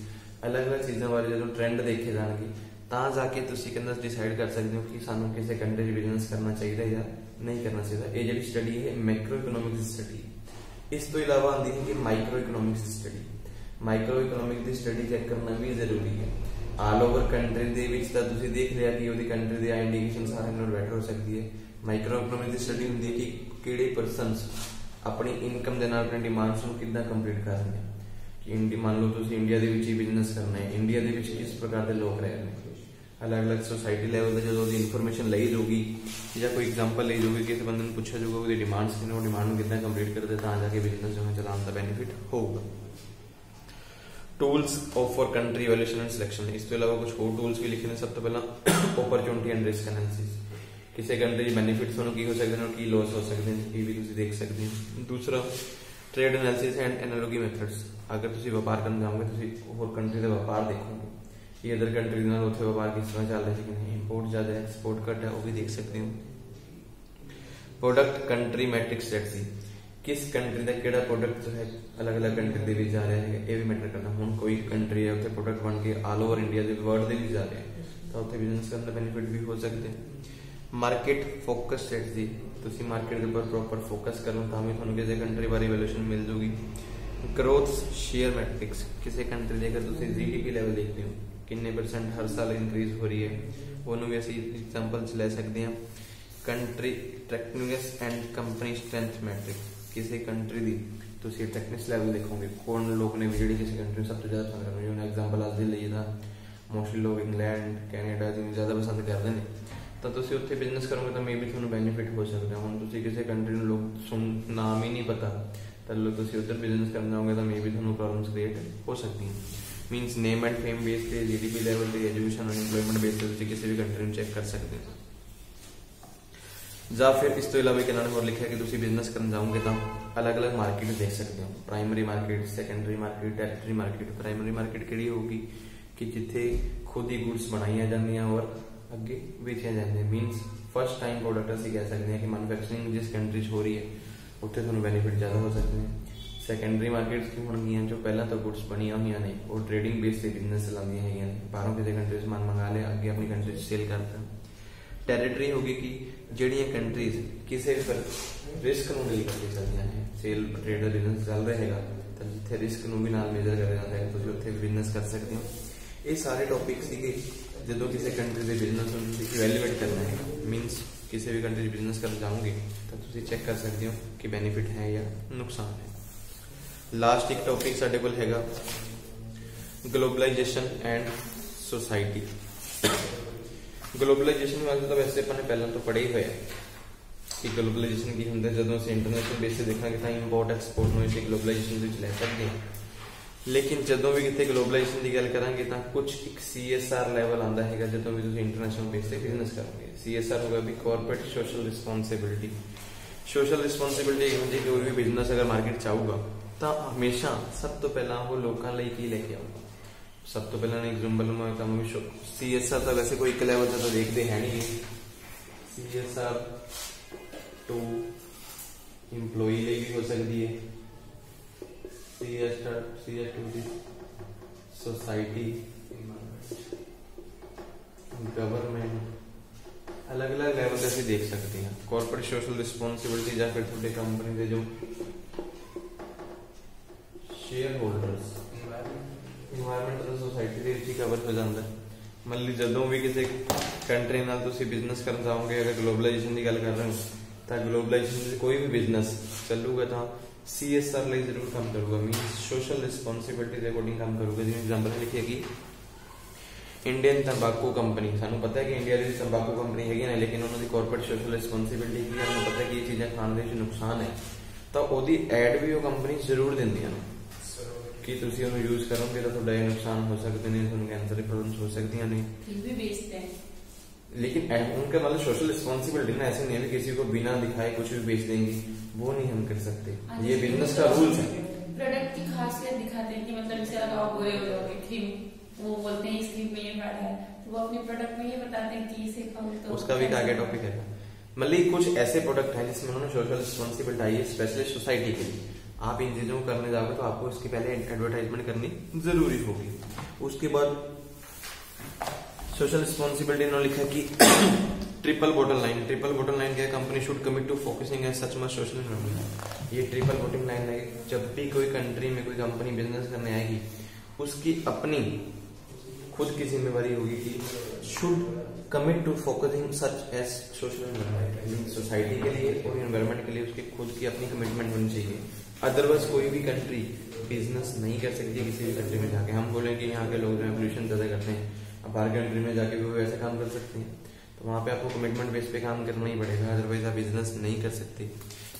अलग अलग चीज़ों बारे जो ट्रेंड देखे जाएंगे ਤਾਂ ਜਾ ਕੇ ਤੁਸੀਂ ਕਹਿੰਦਾ ਡਿਸਾਈਡ ਕਰ ਸਕਦੇ ਹੋ ਕਿ ਸਾਨੂੰ ਕਿਸੇ ਕੰਟਰੀ 'ਚ ਬਿਜ਼ਨਸ ਕਰਨਾ ਚਾਹੀਦਾ ਜਾਂ ਨਹੀਂ ਕਰਨਾ ਚਾਹੀਦਾ। ਇਹ ਜਿਹੜੀ ਸਟੱਡੀ ਹੈ ਮੈਕਰੋ ਇਕਨੋਮਿਕਸ ਦੀ ਸਟੱਡੀ। ਇਸ ਤੋਂ ਇਲਾਵਾ ਆਉਂਦੀ ਹੈ ਕਿ ਮਾਈਕਰੋ ਇਕਨੋਮਿਕਸ ਦੀ ਸਟੱਡੀ। ਮਾਈਕਰੋ ਇਕਨੋਮਿਕਸ ਦੀ ਸਟੱਡੀ ਚੈੱਕ ਕਰਨਾ ਵੀ ਜ਼ਰੂਰੀ ਹੈ। ਆਲ ਓਵਰ ਕੰਟਰੀ ਦੇ ਵਿੱਚ ਤਾਂ ਤੁਸੀਂ ਦੇਖ ਲਿਆ ਕਿ ਉਹਦੀ ਕੰਟਰੀ ਦੇ ਇੰਡੀਕੇਸ਼ਨ ਸਾਰੇ ਨਾਲ ਬੈਟਰ ਹੋ ਸਕਦੀ ਹੈ। ਮਾਈਕਰੋ ਇਕਨੋਮਿਕਸ ਦੀ ਸਟੱਡੀ ਹੁੰਦੀ ਹੈ ਕਿ ਕਿਹੜੇ ਪਰਸਨਸ ਆਪਣੀ ਇਨਕਮ ਦੇ ਨਾਲ ਆਪਣੀ ਡਿਮਾਂਡਸ ਨੂੰ ਕਿੱਦਾਂ ਕੰਪਲੀਟ ਕਰ ਰਹੇ ਨੇ। ਕਿ ਮੰਨ ਲਓ ਤੁਸੀਂ ਇੰਡੀਆ ਦੇ ਵਿੱਚ ਹੀ ਬਿਜ਼ਨਸ ਕਰਨਾ ਹੈ, ਇੰਡੀਆ ਦੇ ਵਿੱਚ ਕਿਸ ਪ੍ਰਕਾਰ ਦੇ ਲੋਕ ਰਹਿ ਰਹੇ ਨੇ, अलग अलग सोसाइटी लैवल से जो इनफॉर्मेशन ली जाऊगी या कोई एग्जाम्पल ली जाऊगी, किसी बंदे को पूछा जाऊगा उसकी डिमांड्स कितने, वो डिमांड कितना कंप्लीट करते हैं जाके बिजनेस जो है चलाने का बेनिफिट होगा। Tools for country evaluation and selection, इस तो इलावा कुछ और टूल्स भी लिखे ने। सब तो पहला अपॉर्चुनिटी एंड रिस्क एनालिसिस, किसी कंट्री के बेनिफिट्स की हो सकते हैं और की लॉस हो सकते हैं, ये भी तुम देख सकते हैं। दूसरा trade analysis and analogy methods, अगर तुम व्यापार करने जाओगे तो होर कंट्री का व्यापार देखोगे कि अदर कंट्री उत्थे व्यापार किस तरह चल रहा है कि नहीं, इंपोर्ट ज़्यादा है एक्सपोर्ट घट है, वो भी देख सकते हो। प्रोडक्ट कंट्री मैट्रिक स्ट्रैटेजी, किस कंट्री का किहड़ा प्रोडक्ट जो है अलग अलग कंट्री के जा रहा है, ये भी मैटर करता। हुण कोई कंट्री है उत्थे प्रोडक्ट बन के ऑल ओवर इंडिया के वर्ल्ड के जा रहे हैं तो उत्थे बिजनेस करने का बेनिफिट भी हो सकते हैं। मार्केट फोकस स्ट्रैटेजी, तुसीं मार्केट के ऊपर प्रॉपर फोकस करो तो भी तुहानूं किसी कंट्री बारे इवैल्यूएशन मिल जूगी। ग्रोथ शेयर मैट्रिक्स, किसी कंट्री के अगर तुसीं GDP लैवल देखते हो किन्ने % हर साल इंक्रीज हो रही है, ਉਹਨੂੰ ਵੀ ਅਸੀਂ एग्जांपल ਲੈ ਸਕਦੇ ਹਾਂ। Country techniques and company strength matric, ਕਿਸੇ ਕੰਟਰੀ ਦੀ ਤੁਸੀਂ ਟੈਕਨਿਕਸ ਲੈਵਲ ਦੇਖੋਗੇ ਕੌਣ ਲੋਕ ਨੇ ਜਿਹੜੇ ਕਿਸੇ ਕੰਟਰੀ ਸਭ ਤੋਂ ਜ਼ਿਆਦਾ ਪਸੰਦ ਕਰਦੇ ਨੇ। ਐਗਜ਼ਾਂਪਲ ਅੱਜ ਦੇ ਲਈ ਤਾਂ ਮੋਸਟਲੀ ਲੋਕ ਇੰਗਲੈਂਡ ਕੈਨੇਡਾ ਜਿਵੇਂ ਜ਼ਿਆਦਾ ਪਸੰਦ ਕਰਦੇ ਨੇ, ਤਾਂ ਤੁਸੀਂ ਉੱਥੇ ਬਿਜ਼ਨਸ ਕਰੋਗੇ ਤਾਂ ਮੇਬੀ ਤੁਹਾਨੂੰ ਬੈਨੀਫਿਟ ਹੋ ਸਕਦਾ। ਹੁਣ ਤੁਸੀਂ ਕਿਸੇ ਕੰਟਰੀ ਨੂੰ ਲੋਕ ਨਾਮ ਹੀ ਨਹੀਂ ਪਤਾ ਤਾਂ ਤੁਸੀਂ ਉੱਧਰ ਬਿਜ਼ਨਸ ਕਰਨ ਜਾਓਗੇ ਤਾਂ ਮੇਬੀ ਤੁਹਾਨੂੰ ਪ੍ਰੋਬਲਮਸ ਕ੍ਰੀਏਟ ਹੋ ਸਕਦੀਆਂ। मीनस नेम एंड फेम बेस पे, GDP लेवल पे, एजुकेशन और एम्प्लॉयमेंट बेस पे किसी भी कंट्री में चेक कर सकते हो। ਜਾਂ ਫਿਰ ਇਸ ਤੋਂ ਇਲਾਵਾ ਇਹਨਾਂ ਨੇ ਹੋਰ ਲਿਖਿਆ ਕਿ ਤੁਸੀਂ ਬਿਜ਼ਨਸ ਕਰਨ ਜਾਓਗੇ ਤਾਂ ਅਲੱਗ-ਅਲੱਗ ਮਾਰਕੀਟ ਦੇਖ ਸਕਦੇ ਹੋ। Primary market, secondary market, territory market. Primary market ਕਿਹੜੀ ਹੋਊਗੀ ਕਿ ਜਿੱਥੇ ਖੁਦ ਹੀ ਗੁੱਡਸ ਬਣਾਈਆਂ ਜਾਂਦੀਆਂ ਔਰ ਅੱਗੇ ਵੇਚੀਆਂ ਜਾਂਦੀਆਂ। ਮੀਨਸ ਫਸਟ ਟਾਈਮ ਪ੍ਰੋਡਕਟ ਅਸੀਂ ਕਹਿ ਸਕਦੇ ਹਾਂ ਕਿ ਮੈਨੂਫੈਕਚਰਿੰਗ ਜਿਸ ਕੰਟਰੀ 'ਚ ਹੋ ਰਹੀ ਹੈ ਉੱਥੇ ਤੁਹਾਨੂੰ ਬੈਨੀਫਿਟ ਜ਼ਿਆਦਾ ਹੋ ਸਕਦੇ ਨੇ। ਸੈਕੰਡਰੀ ਮਾਰਕੀਟਸ ਕੀ ਹੋਣਗੀਆਂ ਜੋ ਪਹਿਲਾਂ ਤੋਂ ਗੁੱਡਸ ਬਣੀਆਂ ਹੋਈਆਂ ਨੇ, ਉਹ ਟ੍ਰੇਡਿੰਗ ਬੇਸ ਤੇ ਬਿਜ਼ਨਸ ਚਲਾਉਂਦੀਆਂ ਹੈਗੀਆਂ ਨੇ, ਬਾਹਰੋਂ ਕਿਸੇ ਕੰਟਰੀ 'ਚ ਸਮਾਨ ਮੰਗਾ ਲਿਆ ਅੱਗੇ ਆਪਣੀ ਕੰਟਰੀ 'ਚ ਸੇਲ ਕਰਤਾ। ਟੈਰੀਟਰੀ ਹੋਗੀ ਕਿ ਜਿਹੜੀਆਂ ਕੰਟਰੀਜ਼ ਕਿਸੇ ਵੀ ਰਿਸਕ ਨੂੰ ਡੀਲ ਕਰਕੇ ਚੱਲਦੀਆਂ ਨੇ, ਸੇਲ ਟ੍ਰੇਡ ਦਾ ਬਿਜ਼ਨਸ ਚੱਲ ਰਿਹਾ ਹੈਗਾ ਤਾਂ ਜਿੱਥੇ ਰਿਸਕ ਨੂੰ ਵੀ ਨਾਲ ਮੇਜਰ ਕਰਿਆ ਜਾਂਦਾ ਹੈ ਤੁਸੀਂ ਉੱਥੇ ਬਿਜ਼ਨਸ ਕਰ ਸਕਦੇ ਹੋ। ਇਹ ਸਾਰੇ ਟੌਪਿਕ ਸੀਗੇ ਜਦੋਂ ਕਿਸੇ ਕੰਟਰੀ ਦੇ ਬਿਜ਼ਨਸ ਨੂੰ ਤੁਸੀਂ ਇਵੈਲੂਏਟ ਕਰਨਾ ਹੈ। ਮੀਨਸ ਕਿਸੇ ਵੀ ਕੰਟਰੀ 'ਚ ਬਿਜ਼ਨਸ ਕਰਨ ਜਾਓਗੇ ਤਾਂ ਤੁਸੀਂ ਚੈੱਕ ਕਰ ਸਕਦੇ ਹੋ ਕਿ ਬੈਨੀਫਿਟ ਹੈ ਜਾਂ ਨੁਕਸਾਨ ਹੈ। लास्ट एक टॉपिक साडे कोल हैगा ग्लोबलाइजेशन एंड सोसाइटी। ग्लोबलाइजेशन वाले तो वैसे अपने पहला तो पढ़े ही हुए कि ग्लोबलाइजेशन की होंगे जो असं इंटरनेशनल बेस से देखा तो इंपोर्ट एक्सपोर्ट में इसे ग्लोबलाइजेशन लै सकते हैं। लेकिन जो भी कितने ग्लोबलाइजेशन की गल करांगे तो कुछ एक CSR लैवल आता है जो भी इंटरनेशनल बेस से बिजनेस करोगे। CSR होगा भी corporate social responsibility. Social responsibility होंगी कि कोई भी बिजनेस अगर मार्केट चाहूगा तो हमेशा सब तो पहला वो लोगों की लेके आऊगा। सब तो पहला एग्जाम्पल मैं कहूँगा CSR तो वैसे कोई एक लैवल से तो देखते हैं नहीं। CSR टू इंप्लॉई भी हो सकती है, CSR टू सोसाइटी, गवर्नमेंट, अलग अलग लेवल से अभी देख सकते हैं। कॉर्पोरेट सोशल रिस्पॉन्सिबिलिटी या फिर थोड़े कंपनी के जो शेयर होल्डर्स इन्वायरमेंटल सोसाइटी के विच कवर हो जाता है। मतलब जो भी किसी कंट्री नाल तुसी बिजनेस करना चाहोगे, अगर ग्लोबलाइजेशन की गल कर रहे हो तो ग्लोबलाइजेशन से कोई भी बिजनेस चलूगा तो CSR ਲਈ जरूर काम करूगा, मीनस सोशल रिस्पॉन्सिबिलिटी के अकॉर्डिंग काम करूगा। जिन्हें एग्जाम्पल लिखिए कि इंडियन तंबाकू कंपनी, सानू पता है कि इंडिया की तंबाकू कंपनी हैगी ना, लेकिन उन्होंने कॉर्पोरेट सोशल रिस्पॉन्सिबिलिटी की हमें पता है कि ये चीज़ें खाने के नुकसान है तो वो एड भी वो कंपनी जरूर देंदियां कि तुसी उन्हें यूज करोगे तो थोड़ा ये नुकसान हो सकते हैं, थोड़ा कैंसर की प्रॉब्लम्स हो सकती हैं नहीं, फिर भी बेचते हैं। लेकिन उनका मतलब सोशल रिस्पॉन्सिबिलिटी ना ऐसे नहीं है किसी को बिना दिखाए कुछ भी बेच देंगे, वो नहीं हम कर सकते। ये बिजनेस का रूल्स है। प्रोडक्ट की खासियत दिखाते हैं कि मतलब इसे लगाओ गोरे हो जाओगे, क्रीम वो बोलते हैं इस क्रीम में ये फायदा है, तो वो अपने प्रोडक्ट में ये बताते हैं कि इसे खाओ तो उसका भी आगे टॉपिक है। मतलब कुछ ऐसे प्रोडक्ट हैं जिसमें उन्होंने सोशल रिस्पॉन्सिबिलिटी आई है स्पेशली सोसाइटी के लिए। आप इन चीजों को करने जाओगे तो आपको इसकी पहले एडवर्टाइजमेंट करनी जरूरी होगी। उसके बाद सोशल रिस्पॉन्सिबिलिटी इन्होंने लिखा कि triple bottom line. Triple bottom line क्या है? Company should commit to focusing as such much social environment. ये ट्रिपल बॉटम लाइन है, जब भी कोई कंट्री में कोई कंपनी बिजनेस करने आएगी उसकी अपनी खुद की जिम्मेवारी होगी कि should commit to focusing such as social environment. Society के लिए और एनवायरनमेंट के लिए उसकी खुद की अपनी कमिटमेंट होनी चाहिए। अदरवाइज कोई भी कंट्री बिजनेस नहीं कर सकती किसी भी कंट्री में जाके। हम बोलें कि यहाँ के लोग जो है पोल्यूशन ज्यादा करते हैं, अब बाहर कंट्री में जाके भी वो वैसे काम कर सकते हैं, तो वहाँ पे आपको कमिटमेंट बेस पे काम करना ही पड़ेगा, अदरवाइज आप बिजनेस नहीं कर सकते।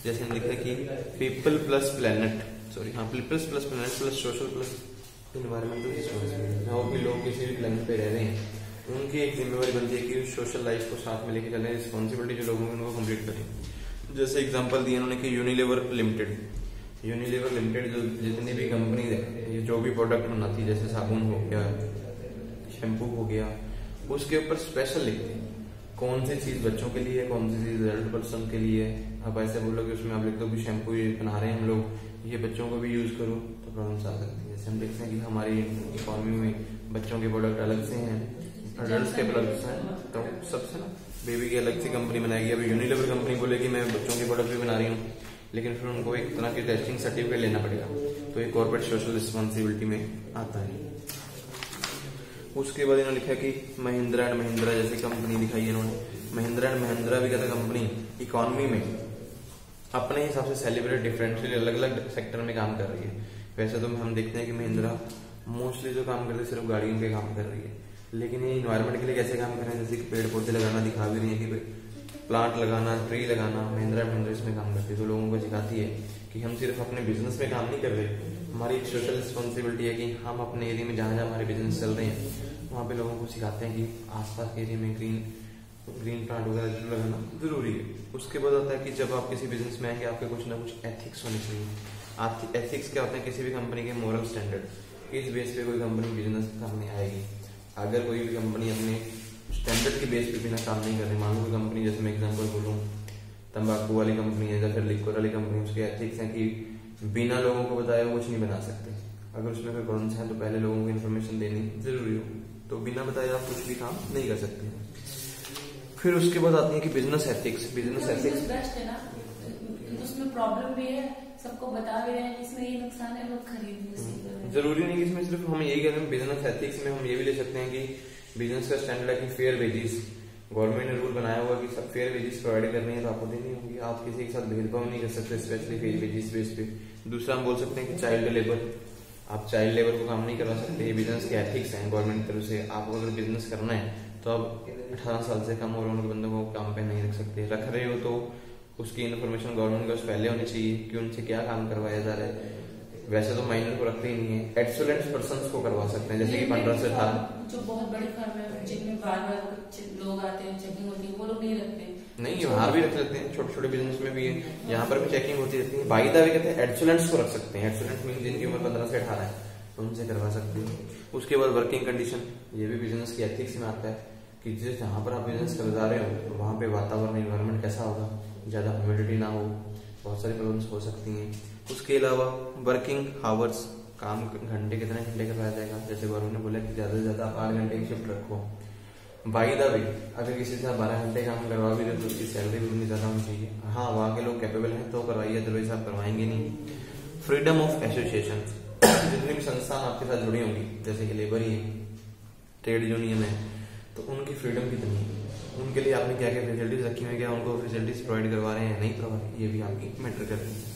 जैसे हम लिखा कि पीपल प्लस प्लेनेट, सॉरी हाँ, peoples plus planet plus social plus environmental responsibility. जहाँ भी लोग किसी भी प्लेनेट पे रह रहे हैं उनकी एक जिम्मेवारी बनती है कि सोशल लाइफ को साथ में लेके चलें, रिस्पॉन्सिबिलिटी जो लोगों की उनको कंप्लीट करें। जैसे एग्जाम्पल दिया उन्होंने कि यूनिलीवर लिमिटेड जो जितनी भी कंपनी है जो भी प्रोडक्ट बनाती है, जैसे साबुन हो गया, शैम्पू हो गया, उसके ऊपर स्पेशल लिखते हैं कौन सी चीज बच्चों के लिए है, कौन सी चीज एडल्ट पर्सन के लिए है। आप ऐसे बोलोगे उसमें आप लिख दो कि शैम्पू ये बना रहे हैं हम लोग, ये बच्चों को भी यूज करो तो प्रॉब्लम्स आ सकती है। जैसे हम देखते हैं कि हमारी इकोनॉमी में बच्चों के प्रोडक्ट अलग से हैं, एडल्ट के प्रोडक्ट्स हैं, तो सबसे ना बेबी की अलग सी कंपनी बनाएगी। अभी यूनिलीवर कंपनी बोलेगी मैं बच्चों के प्रोडक्ट भी बना रही हूँ, लेकिन फिर उनको एक तरह की टेस्टिंग सर्टिफिकेट लेना पड़ेगा, तो ये कॉर्पोरेट सोशल रिस्पॉन्सिबिलिटी में आता है। उसके बाद इन्होंने लिखा कि महिंद्रा एंड महिंद्रा जैसी कंपनी दिखाई है इन्होंने। महिंद्रा एंड महिंद्रा भी कहता कंपनी इकोनॉमी में अपने हिसाब से सेलिब्रेट डिफरेंशियल अलग अलग सेक्टर में काम कर रही है। वैसे तो हम देखते हैं कि महिंद्रा मोस्टली जो काम करती है सिर्फ गाड़ियों पे काम कर रही है, लेकिन ये इन्वायरमेंट के लिए कैसे काम कर रहे हैं, जैसे कि पेड़ पौधे लगाना दिखा भी रही है कि प्लांट लगाना, ट्री लगाना। महिंद्रा इसमें काम करती है, तो लोगों को सिखाती है कि हम सिर्फ अपने बिजनेस में काम नहीं कर रहे, हमारी एक सोशल रिस्पॉन्सिबिलिटी है कि हम अपने एरिया में जहाँ जहाँ हमारे बिजनेस चल रहे हैं वहाँ पे लोगों को सिखाते हैं कि आसपास के एरिया में ग्रीन प्लांट वगैरह लगाना जरूरी है। उसके बाद आता है कि जब आप किसी बिजनेस में आएंगे आपके कुछ ना कुछ एथिक्स होने चाहिए। एथिक्स क्या होते हैं? किसी भी कंपनी के मोरल स्टैंडर्ड। इस बेस पे कोई कंपनी बिजनेस करने आएगी। अगर कोई भी कंपनी अपने स्टैंडर्ड के बेस पे बिना काम नहीं कर रही, मान लो कोई कंपनी, जैसे मैं एग्जांपल बोलूँ तंबाकू वाली कंपनी है या फिर लिक्विड वाली कंपनी, उसके एथिक्स हैं कि बिना लोगों को बताए कुछ नहीं बना सकते। अगर उसमें कोई प्रॉब्लम्स है तो पहले लोगों को इन्फॉर्मेशन देनी जरूरी हो, तो बिना बताए आप कुछ भी काम नहीं कर सकते। फिर उसके बाद आती है कि business ethics. Business ethics best है ना, उसमें प्रॉब्लम भी है, सबको बता भी रहे हैं इसमें ये नुकसान है, लोग खरीद। जरूरी नहीं कि इसमें सिर्फ हम यही कह रहे हैं। बिजनेस एथिक्स में हम ये भी ले सकते हैं कि बिजनेस का स्टैंडर्ड है कि फेयर वेजेस, गवर्नमेंट ने रूल बनाया हुआ कि सब फेयर वेजेस प्रोवाइड करनी है तो आपको देनी होगी। आप किसी के साथ भेदभाव नहीं कर सकते, स्पेशली फेयर वेजेस बेस पे। दूसरा हम बोल सकते हैं कि चाइल्ड लेबर, आप चाइल्ड लेबर को काम नहीं करवा सकते। ये बिजनेस के एथिक्स हैं गवर्नमेंट की तरफ से। आपको अगर बिजनेस करना है तो आप 18 साल से कम उम्र के बंदों को काम पे नहीं रख सकते। रख रहे हो तो उसकी इन्फॉर्मेशन गवर्नमेंट के पास पहले होनी चाहिए कि उनसे क्या काम करवाया जा रहा है। वैसे तो माइनर को रखते ही नहीं है, एक्सीलेंट पर्सन को करवा सकते हैं, जैसे कि 15 से 18। जो बहुत बड़ी फर्म है जिनमें बार बार लोग आते हैं, चेकिंग होती है, वो लोग नहीं रखते। नहीं, बाहर भी रख लेते हैं, छोटे छोटे बिजनेस में भी है, यहाँ पर भी चेकिंग होती रहती है। बाई द वे कहते हैं एक्सीलेंट्स को रख सकते हैं। एक्सीलेंट मीन जिनकी उम्र 15 से 18 है तो उनसे करवा सकते हैं। उसके बाद वर्किंग कंडीशन, ये भी बिजनेस की एथिक्स में आता है कि जिस जहाँ पर आप बिजनेस कर जा रहे हो तो वहाँ पे वातावरण एनवायरनमेंट कैसा होगा, ज्यादा ह्यूमिडिटी ना हो, बहुत सारी प्रॉब्लम्स हो सकती हैं। उसके अलावा वर्किंग आवर्स, काम घंटे कितने घंटे करवाया जाएगा। जैसे गवर्नमेंट ने बोला कि ज्यादा से ज्यादा आप 8 घंटे की शिफ्ट रखो। बाई द वे अगर किसी से 12 घंटे काम करवा भी रहे तो उसकी सैलरी भी उतनी ज्यादा होनी चाहिए। हाँ, वहाँ के लोग कैपेबल हैं तो करवाइए, अदरवाइज आप करवाएंगे नहीं। फ्रीडम ऑफ एसोसिएशन, जितनी भी संस्थान आपके साथ जुड़ी होंगी, जैसे कि लेबर ही है, ट्रेड यूनियन है, तो उनकी फ्रीडम कितनी है, उनके लिए आपने क्या क्या फैसिलिटीज रखी हुई, क्या उनको फैसिलिटीज प्रोवाइड करवा रहे हैं, नहीं प्रोवाइड, ये भी आपकी मैटर करती है।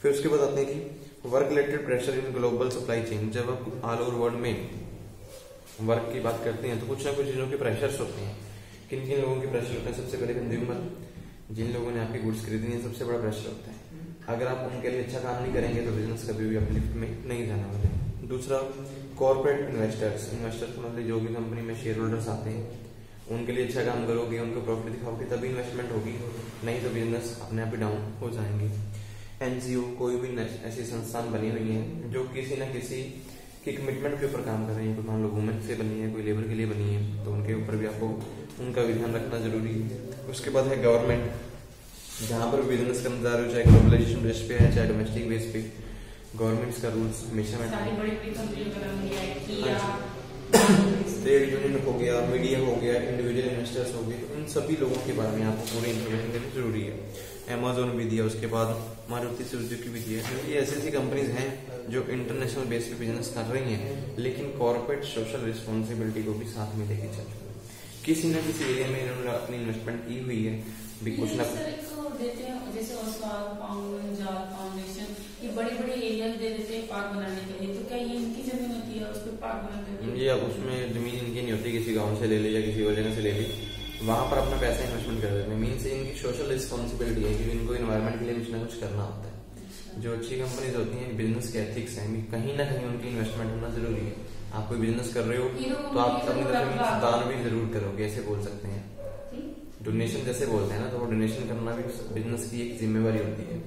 फिर उसके बाद आते हैं कि work related pressure in global supply chain. जब आप ऑल ओवर वर्ल्ड में वर्क की बात करते हैं तो कुछ ना कुछ चीजों के प्रेशर्स होते हैं। किन किन लोगों के प्रेशर होता है? सबसे पहले कंज्यूमर, जिन लोगों ने आपकी गुड्स खरीदनी है, सबसे बड़ा प्रेशर होता है। अगर आप उनके लिए अच्छा काम नहीं करेंगे तो बिजनेस कभी भी अपलिफ्ट में नहीं जाने वाले। दूसरा, कॉर्पोरेट इन्वेस्टर्स, इन्वेस्टर्स मतलब जो भी कंपनी में शेयर होल्डर्स आते हैं, उनके लिए अच्छा काम करोगे, उनको प्रॉफिट दिखाओगे तभी इन्वेस्टमेंट होगी, नहीं तो बिजनेस अपने आप ही डाउन हो जाएंगे। एनजीओ, कोई भी ऐसी संस्थान बनी हुई है जो किसी न किसी की कमिटमेंट के ऊपर काम कर रही है, कोई मान लो वुमेन से बनी है, कोई लेबर के लिए बनी है, तो उनके ऊपर भी आपको उनका भी ध्यान रखना जरूरी है। उसके बाद है गवर्नमेंट, जहां पर बिजनेस करने जा रहे हो, चाहे ग्लोबलाइजेशन बेस पे है चाहे डोमेस्टिक बेस पे, गवर्नमेंट्स का रूल्स हमेशा में ट्रेड यूनियन हो गया, मीडिया हो गया, इंडिविजुअल इन्वेस्टर्स हो गए, इन सभी लोगों के बारे में आपको पूरी इन्फॉर्मेशन देनी जरूरी है। Amazon भी दिया, उसके बाद मारुति सुजुकी भी दिया। ये ऐसी ऐसी कंपनीज हैं जो इंटरनेशनल बेस पे बिजनेस कर रही हैं, लेकिन कॉर्पोरेट सोशल रिस्पॉन्सिबिलिटी को भी साथ में लेके चल रही है। किसी न किसी एरिया में इन्होंने अपनी इन्वेस्टमेंट की हुई है भी कुछ ना देते हैं। जैसे फाउंडेशन, ये बड़े बड़े एरिया दे देते हैं पार्क बनाने के लिए, तो क्या ये इनकी जमीन होती है, उस पर पार्क बनाते हैं? ये उसमें जमीन इनकी नहीं होती, किसी गाँव से ले ली या किसी और जगह से ले ली, वहां पर अपना पैसा इन्वेस्टमेंट कर देते हैं। मीन से इनकी सोशल रिस्पॉन्सिबिलिटी है कि इनको इन्वायरमेंट के लिए कुछ ना कुछ करना होता है। जो अच्छी कंपनीज होती हैं, बिजनेस के एथिक्स हैं, कहीं ना कहीं उनकी इन्वेस्टमेंट होना जरूरी है। आप कोई बिजनेस कर रहे हो तो आप अपनी तरफ से दान भी जरूर करोगे, ऐसे बोल सकते हैं। डोनेशन जैसे बोलते हैं ना, तो वो डोनेशन करना भी बिजनेस की एक जिम्मेवारी होती है।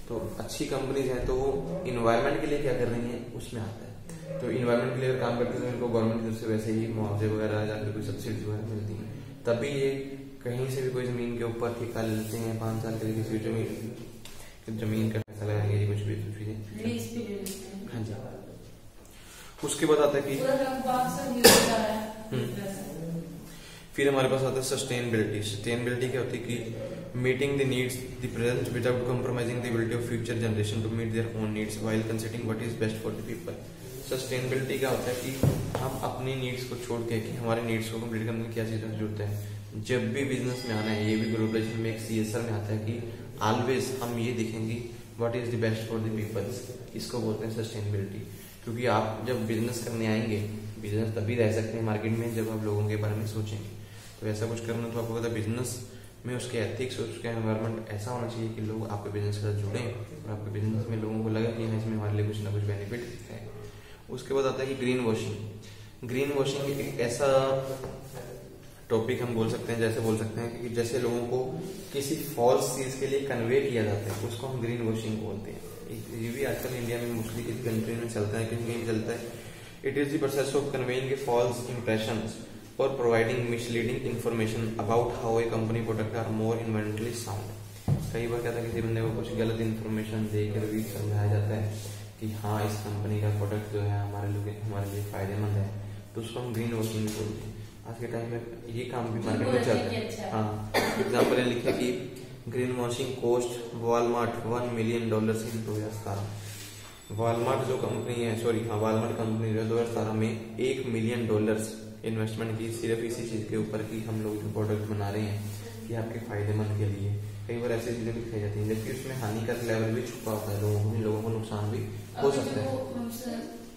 तो अच्छी कंपनीज हैं तो वो इन्वायरमेंट के लिए क्या कर रही है उसमें आता है। तो इन्वायरमेंट के लिए काम करते हैं तो इनको गवर्नमेंट की तरफ से वैसे ही मुआवजे वगैरह या फिर कोई सब्सिडी वगैरह मिलती है, तभी ये कहीं से भी कोई जमीन के ऊपर ठेका ले लेते हैं 5 साल के लिए, किसी जमीन का पैसा लगाएंगे, कुछ भी चीजें। हाँ जी। उसके बाद आता है कि फिर हमारे पास आता है सस्टेनेबिलिटी। सस्टेनेबिलिटी क्या होती है कि meeting the needs the present without compromising the ability of future generation to meet their own needs while considering what is best for the people. Sustainability क्या होता है कि हम अपनी नीड्स को छोड़ के कि हमारे नीड्स को कंप्लीट करने में क्या चीजों की जरूरत है। जब भी बिजनेस में आना है, ये भी ग्लोबलाइजेशन में एक CSR में आता है कि ऑलवेज हम ये देखेंगे what is the best for the peoples. इसको बोलते हैं सस्टेनेबिलिटी। क्योंकि आप जब बिजनेस करने आएंगे, बिजनेस तभी रह सकते हैं मार्केट में जब आप लोगों के बारे में सोचेंगे। तो ऐसा कुछ करना तो आपको पता है बिजनेस में उसके एथिक्स और उसका एनवायरनमेंट ऐसा होना चाहिए कि लोग आपके बिजनेस के साथ जुड़े और आपके बिजनेस में लोगों को लगे कि इसमें हमारे लिए कुछ ना कुछ बेनिफिट है। उसके बाद आता है कि ग्रीन वॉशिंग। ग्रीन वॉशिंग एक ऐसा टॉपिक हम बोल सकते हैं, जैसे बोल सकते हैं कि जैसे लोगों को किसी फॉल्स चीज के लिए कन्वे किया जाता है, उसको हम ग्रीन वॉशिंग बोलते हैं। ये भी आजकल इंडिया में मोस्टली किसी कंट्री में चलता है, कहीं कहीं चलता है। It is the process of conveying false impressions और providing misleading information about how a company product are more environmentally sound. कई बार क्या था, किसी बंदे को कुछ गलत इन्फॉर्मेशन देकर भी समझाया जाता है कि हाँ इस कंपनी का प्रोडक्ट जो है हमारे लिए फायदेमंद है, तो उसको हम ग्रीन वॉशिंग बोलते हैं। आज के टाइम में ये काम भी मार्केट में चलता है। हाँ, एग्जाम्पल है लिखा कि green washing cost Walmart $1 million in 2017। Walmart जो कंपनी है, वॉलमार्ट कंपनी जो 2017 में $1 मिलियन इन्वेस्टमेंट की सिर्फ इसी चीज के ऊपर कि हम लोग जो प्रोडक्ट बना रहे हैं कि आपके फायदेमंद के लिए। कई बार ऐसी चीजें भी दिखाई जाती हैं जबकि उसमें हानिकारक लेवल भी छुपा होता है, लोगों को नुकसान भी हो सकता है।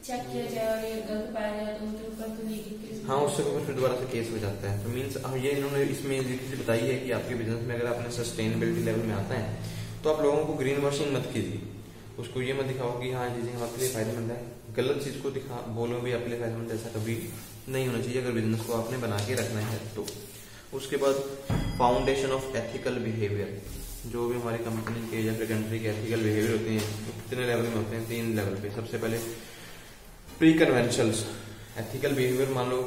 चेक किया जाए और ये गलत पाया जाए तो उनके ऊपर तो लीगल केस, हाँ, उससे ऊपर फिर दोबारा से केस हो जाता है। तो मीन्स ये इन्होंने इसमें ये चीज बताई है कि आपके बिजनेस में अगर आपने सस्टेनेबिलिटी लेवल में आता है तो आप लोगों को ग्रीन वॉशिंग मत कीजिए। उसको ये मत दिखाओ कि हाँ चीजें आपके लिए फायदेमंद है, गलत चीज को दिखा बोलो भी आपके लिए फायदेमंद, ऐसा कभी नहीं होना चाहिए अगर बिजनेस को आपने बना के रखना है तो। उसके बाद फाउंडेशन ऑफ एथिकल बिहेवियर, जो भी हमारी कंपनी के या फिर कंट्री के एथिकल बिहेवियर होते हैं कितने लेवल में होते हैं? 3 लेवल पे। सबसे पहले प्री कन्वेंशनल्स एथिकल बिहेवियर, मान लो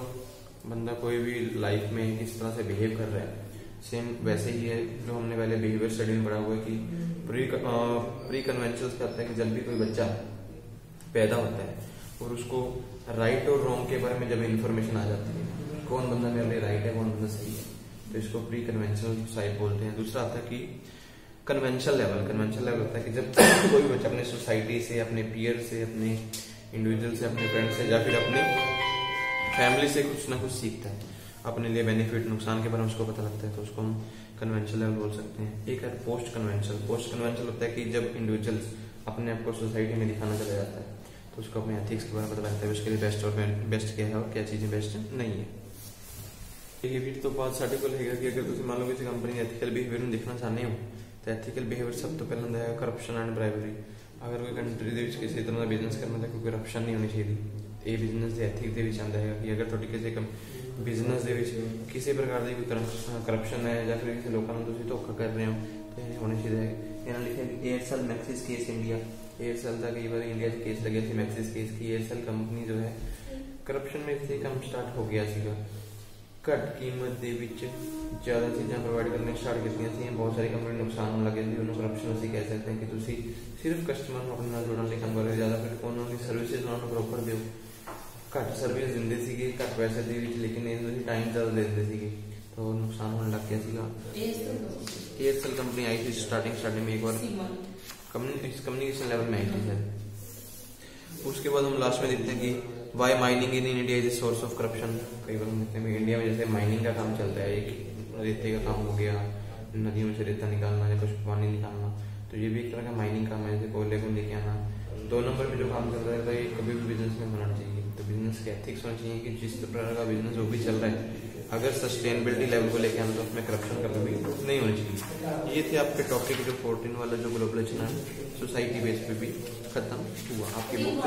बंदा कोई भी लाइफ में किस तरह से बिहेव कर रहा है, सेम वैसे ही है जो हमने पहले बिहेवियर स्टडी में पढ़ा हुआ है कि प्री कन्वेंशनल्स क्या होता है कि जब भी कोई बच्चा पैदा होता है और उसको राइट और रॉन्ग के बारे में जब इन्फॉर्मेशन आ जाती है, कौन बंदा मेरे लिए राइट है कौन बंदा सही है, तो इसको प्री कन्वेंशनल साइड बोलते हैं। दूसरा आता है कि कन्वेंशनल लेवल। कन्वेंशनल लेवल होता है कि जब कोई बच्चा अपने सोसाइटी से, अपने पीयर से, अपने इंडिविजुअल से, अपने फ्रेंड से या फिर अपनी फैमिली से कुछ ना कुछ सीखता है, अपने लिए बेनिफिट नुकसान के बारे में उसको पता लगता है, तो उसको हम कन्वेंशनल लेवल बोल सकते हैं। एक है पोस्ट कन्वेंशनल। पोस्ट कन्वेंशनल होता है कि जब इंडिविजुअल्स अपने आप को सोसाइटी में दिखाना चला जाता है तो उसको अपने एथिक्स के बारे में पता लगता है, उसके लिए बेस्ट और बेस्ट क्या है और क्या चीजें बेस्ट नहीं है। ये भी तो बात साढ़े को लगेगा कि अगर तुम मान लो किसी कंपनी एथिकल बिहेवियर में दिखना चाहते हो तो एथिकल बिहेवियर सब तो पहले होता है करप्शन एंड ब्राइबरी। अगर कोई कंट्री ਦੇ ਵਿੱਚ ਕਿਸੇ ਤਰ੍ਹਾਂ ਦਾ ਬਿਜ਼ਨਸ ਕਰਨਾ ਤਾਂ ਕੋਈ ਕਰਪਸ਼ਨ ਨਹੀਂ ਹੋਣੀ ਚਾਹੀਦੀ। ਇਹ ਬਿਜ਼ਨਸ ਦੇ ਐਥਿਕ ਦੇ ਵਿੱਚ ਆਉਂਦਾ ਹੈ ਕਿ ਅਗਰ ਤੁਹਾਡੀ ਕਿਸੇ ਬਿਜ਼ਨਸ ਦੇ ਵਿੱਚ ਕਿਸੇ ਪ੍ਰਕਾਰ ਦੀ ਕੋਈ ਕਰਪਸ਼ਨ ਹੈ ਜਾਂ ਫਿਰ ਕਿਸੇ ਲੋਕਾਂ ਨੂੰ ਤੁਸੀਂ ਧੋਖਾ ਕਰ ਰਹੇ ਹੋ ਤਾਂ ਇਹ ਹੋਣਾ ਚਾਹੀਦਾ ਹੈ। ਇਹਨਾਂ ਲਿਖਿਆ ਕਿ Aircel Maxis case India, Aircel ਦਾ ਕਈ ਵਾਰ ਇੰਡੀਆ 'ਚ ਕੇਸ ਲੱਗਿਆ ਸੀ मैक्सिस केस की एयरसेल ਕੰਪਨੀ ਜੋ ਹੈ ਕਰਪਸ਼ਨ में से ਕੰਮ ਸਟਾਰਟ ਹੋ ਗਿਆ ਸੀਗਾ। ਘੱਟ ਕੀਮਤ ਦੇ ਵਿੱਚ ਜ਼ਿਆਦਾ ਚੀਜ਼ਾਂ ਪ੍ਰੋਵਾਈਡ ਕਰਨੇ ਸਟਾਰਟ ਕੀਤੀਆਂ ਸੀ, ਬਹੁਤ ਸਾਰੀ ਕੰਪਨੀ ਨੂੰ ਨੁਕਸਾਨ ਹੋਣ ਲੱਗੇ ਸੀ। ਉਹਨੂੰ ਕਰਪਸ਼ਨ ਅਸੀਂ ਕਹਿ ਸਕਦੇ ਹਾਂ ਕਿ ਤੁਸੀਂ ਸਿਰਫ ਕਸਟਮਰ ਨੂੰ ਆਪਣੇ ਨਾਲ ਜੋੜਨ ਲਈ ਕੰਮ ਕਰ ਰਹੇ ਹੋ, ਜ਼ਿਆਦਾ ਫਿਰ ਉਹਨਾਂ ਦੀ ਸਰਵਿਸਿਜ਼ ਉਹਨਾਂ ਨੂੰ ਪ੍ਰੋਪਰ ਦਿਓ। ਘੱਟ ਸਰਵਿਸ ਦਿੰਦੇ ਸੀਗੇ ਘੱਟ ਪੈਸੇ ਦੇ ਵਿੱਚ, ਲੇਕਿਨ ਇਹ ਤੁਸੀਂ ਟਾਈਮ ਜ਼ਿਆਦਾ ਦੇ ਦਿੰਦੇ ਸੀਗੇ ਤਾਂ ਉਹ ਨੁਕਸਾਨ ਹੋਣ ਲੱਗ ਗਿਆ ਸੀਗਾ। एयरसेल कंपनी आई थी स्टार्टिंग में एक बार कम्युनिकेशन लेवल में आई थी सर। उसके बाद हम लास्ट में देखते हैं कि why mining in India is a source of corruption. कई बार हम देखते हैं इंडिया में जैसे माइनिंग का काम चलता है, एक रेते का काम हो गया, नदियों में से रेता निकालना या कुछ पानी निकालना, तो ये भी एक तरह का माइनिंग काम है, जैसे कोयले को लेके आना। 2 नंबर पे जो काम चल रहा है तो ये कभी भी बिजनेस में होना चाहिए। तो बिजनेस के एथिक्स होना चाहिए कि जिस प्रकार का बिजनेस जो भी चल रहा है अगर सस्टेनेबिलिटी लेवल को लेके आना तो उसमें करप्शन कभी भी नहीं होनी चाहिए। ये थे आपके टॉपिक जो 14 वाला जो ग्लोबलाइजेशन है सोसाइटी बेस पे भी खत्म हुआ। आपकी बुक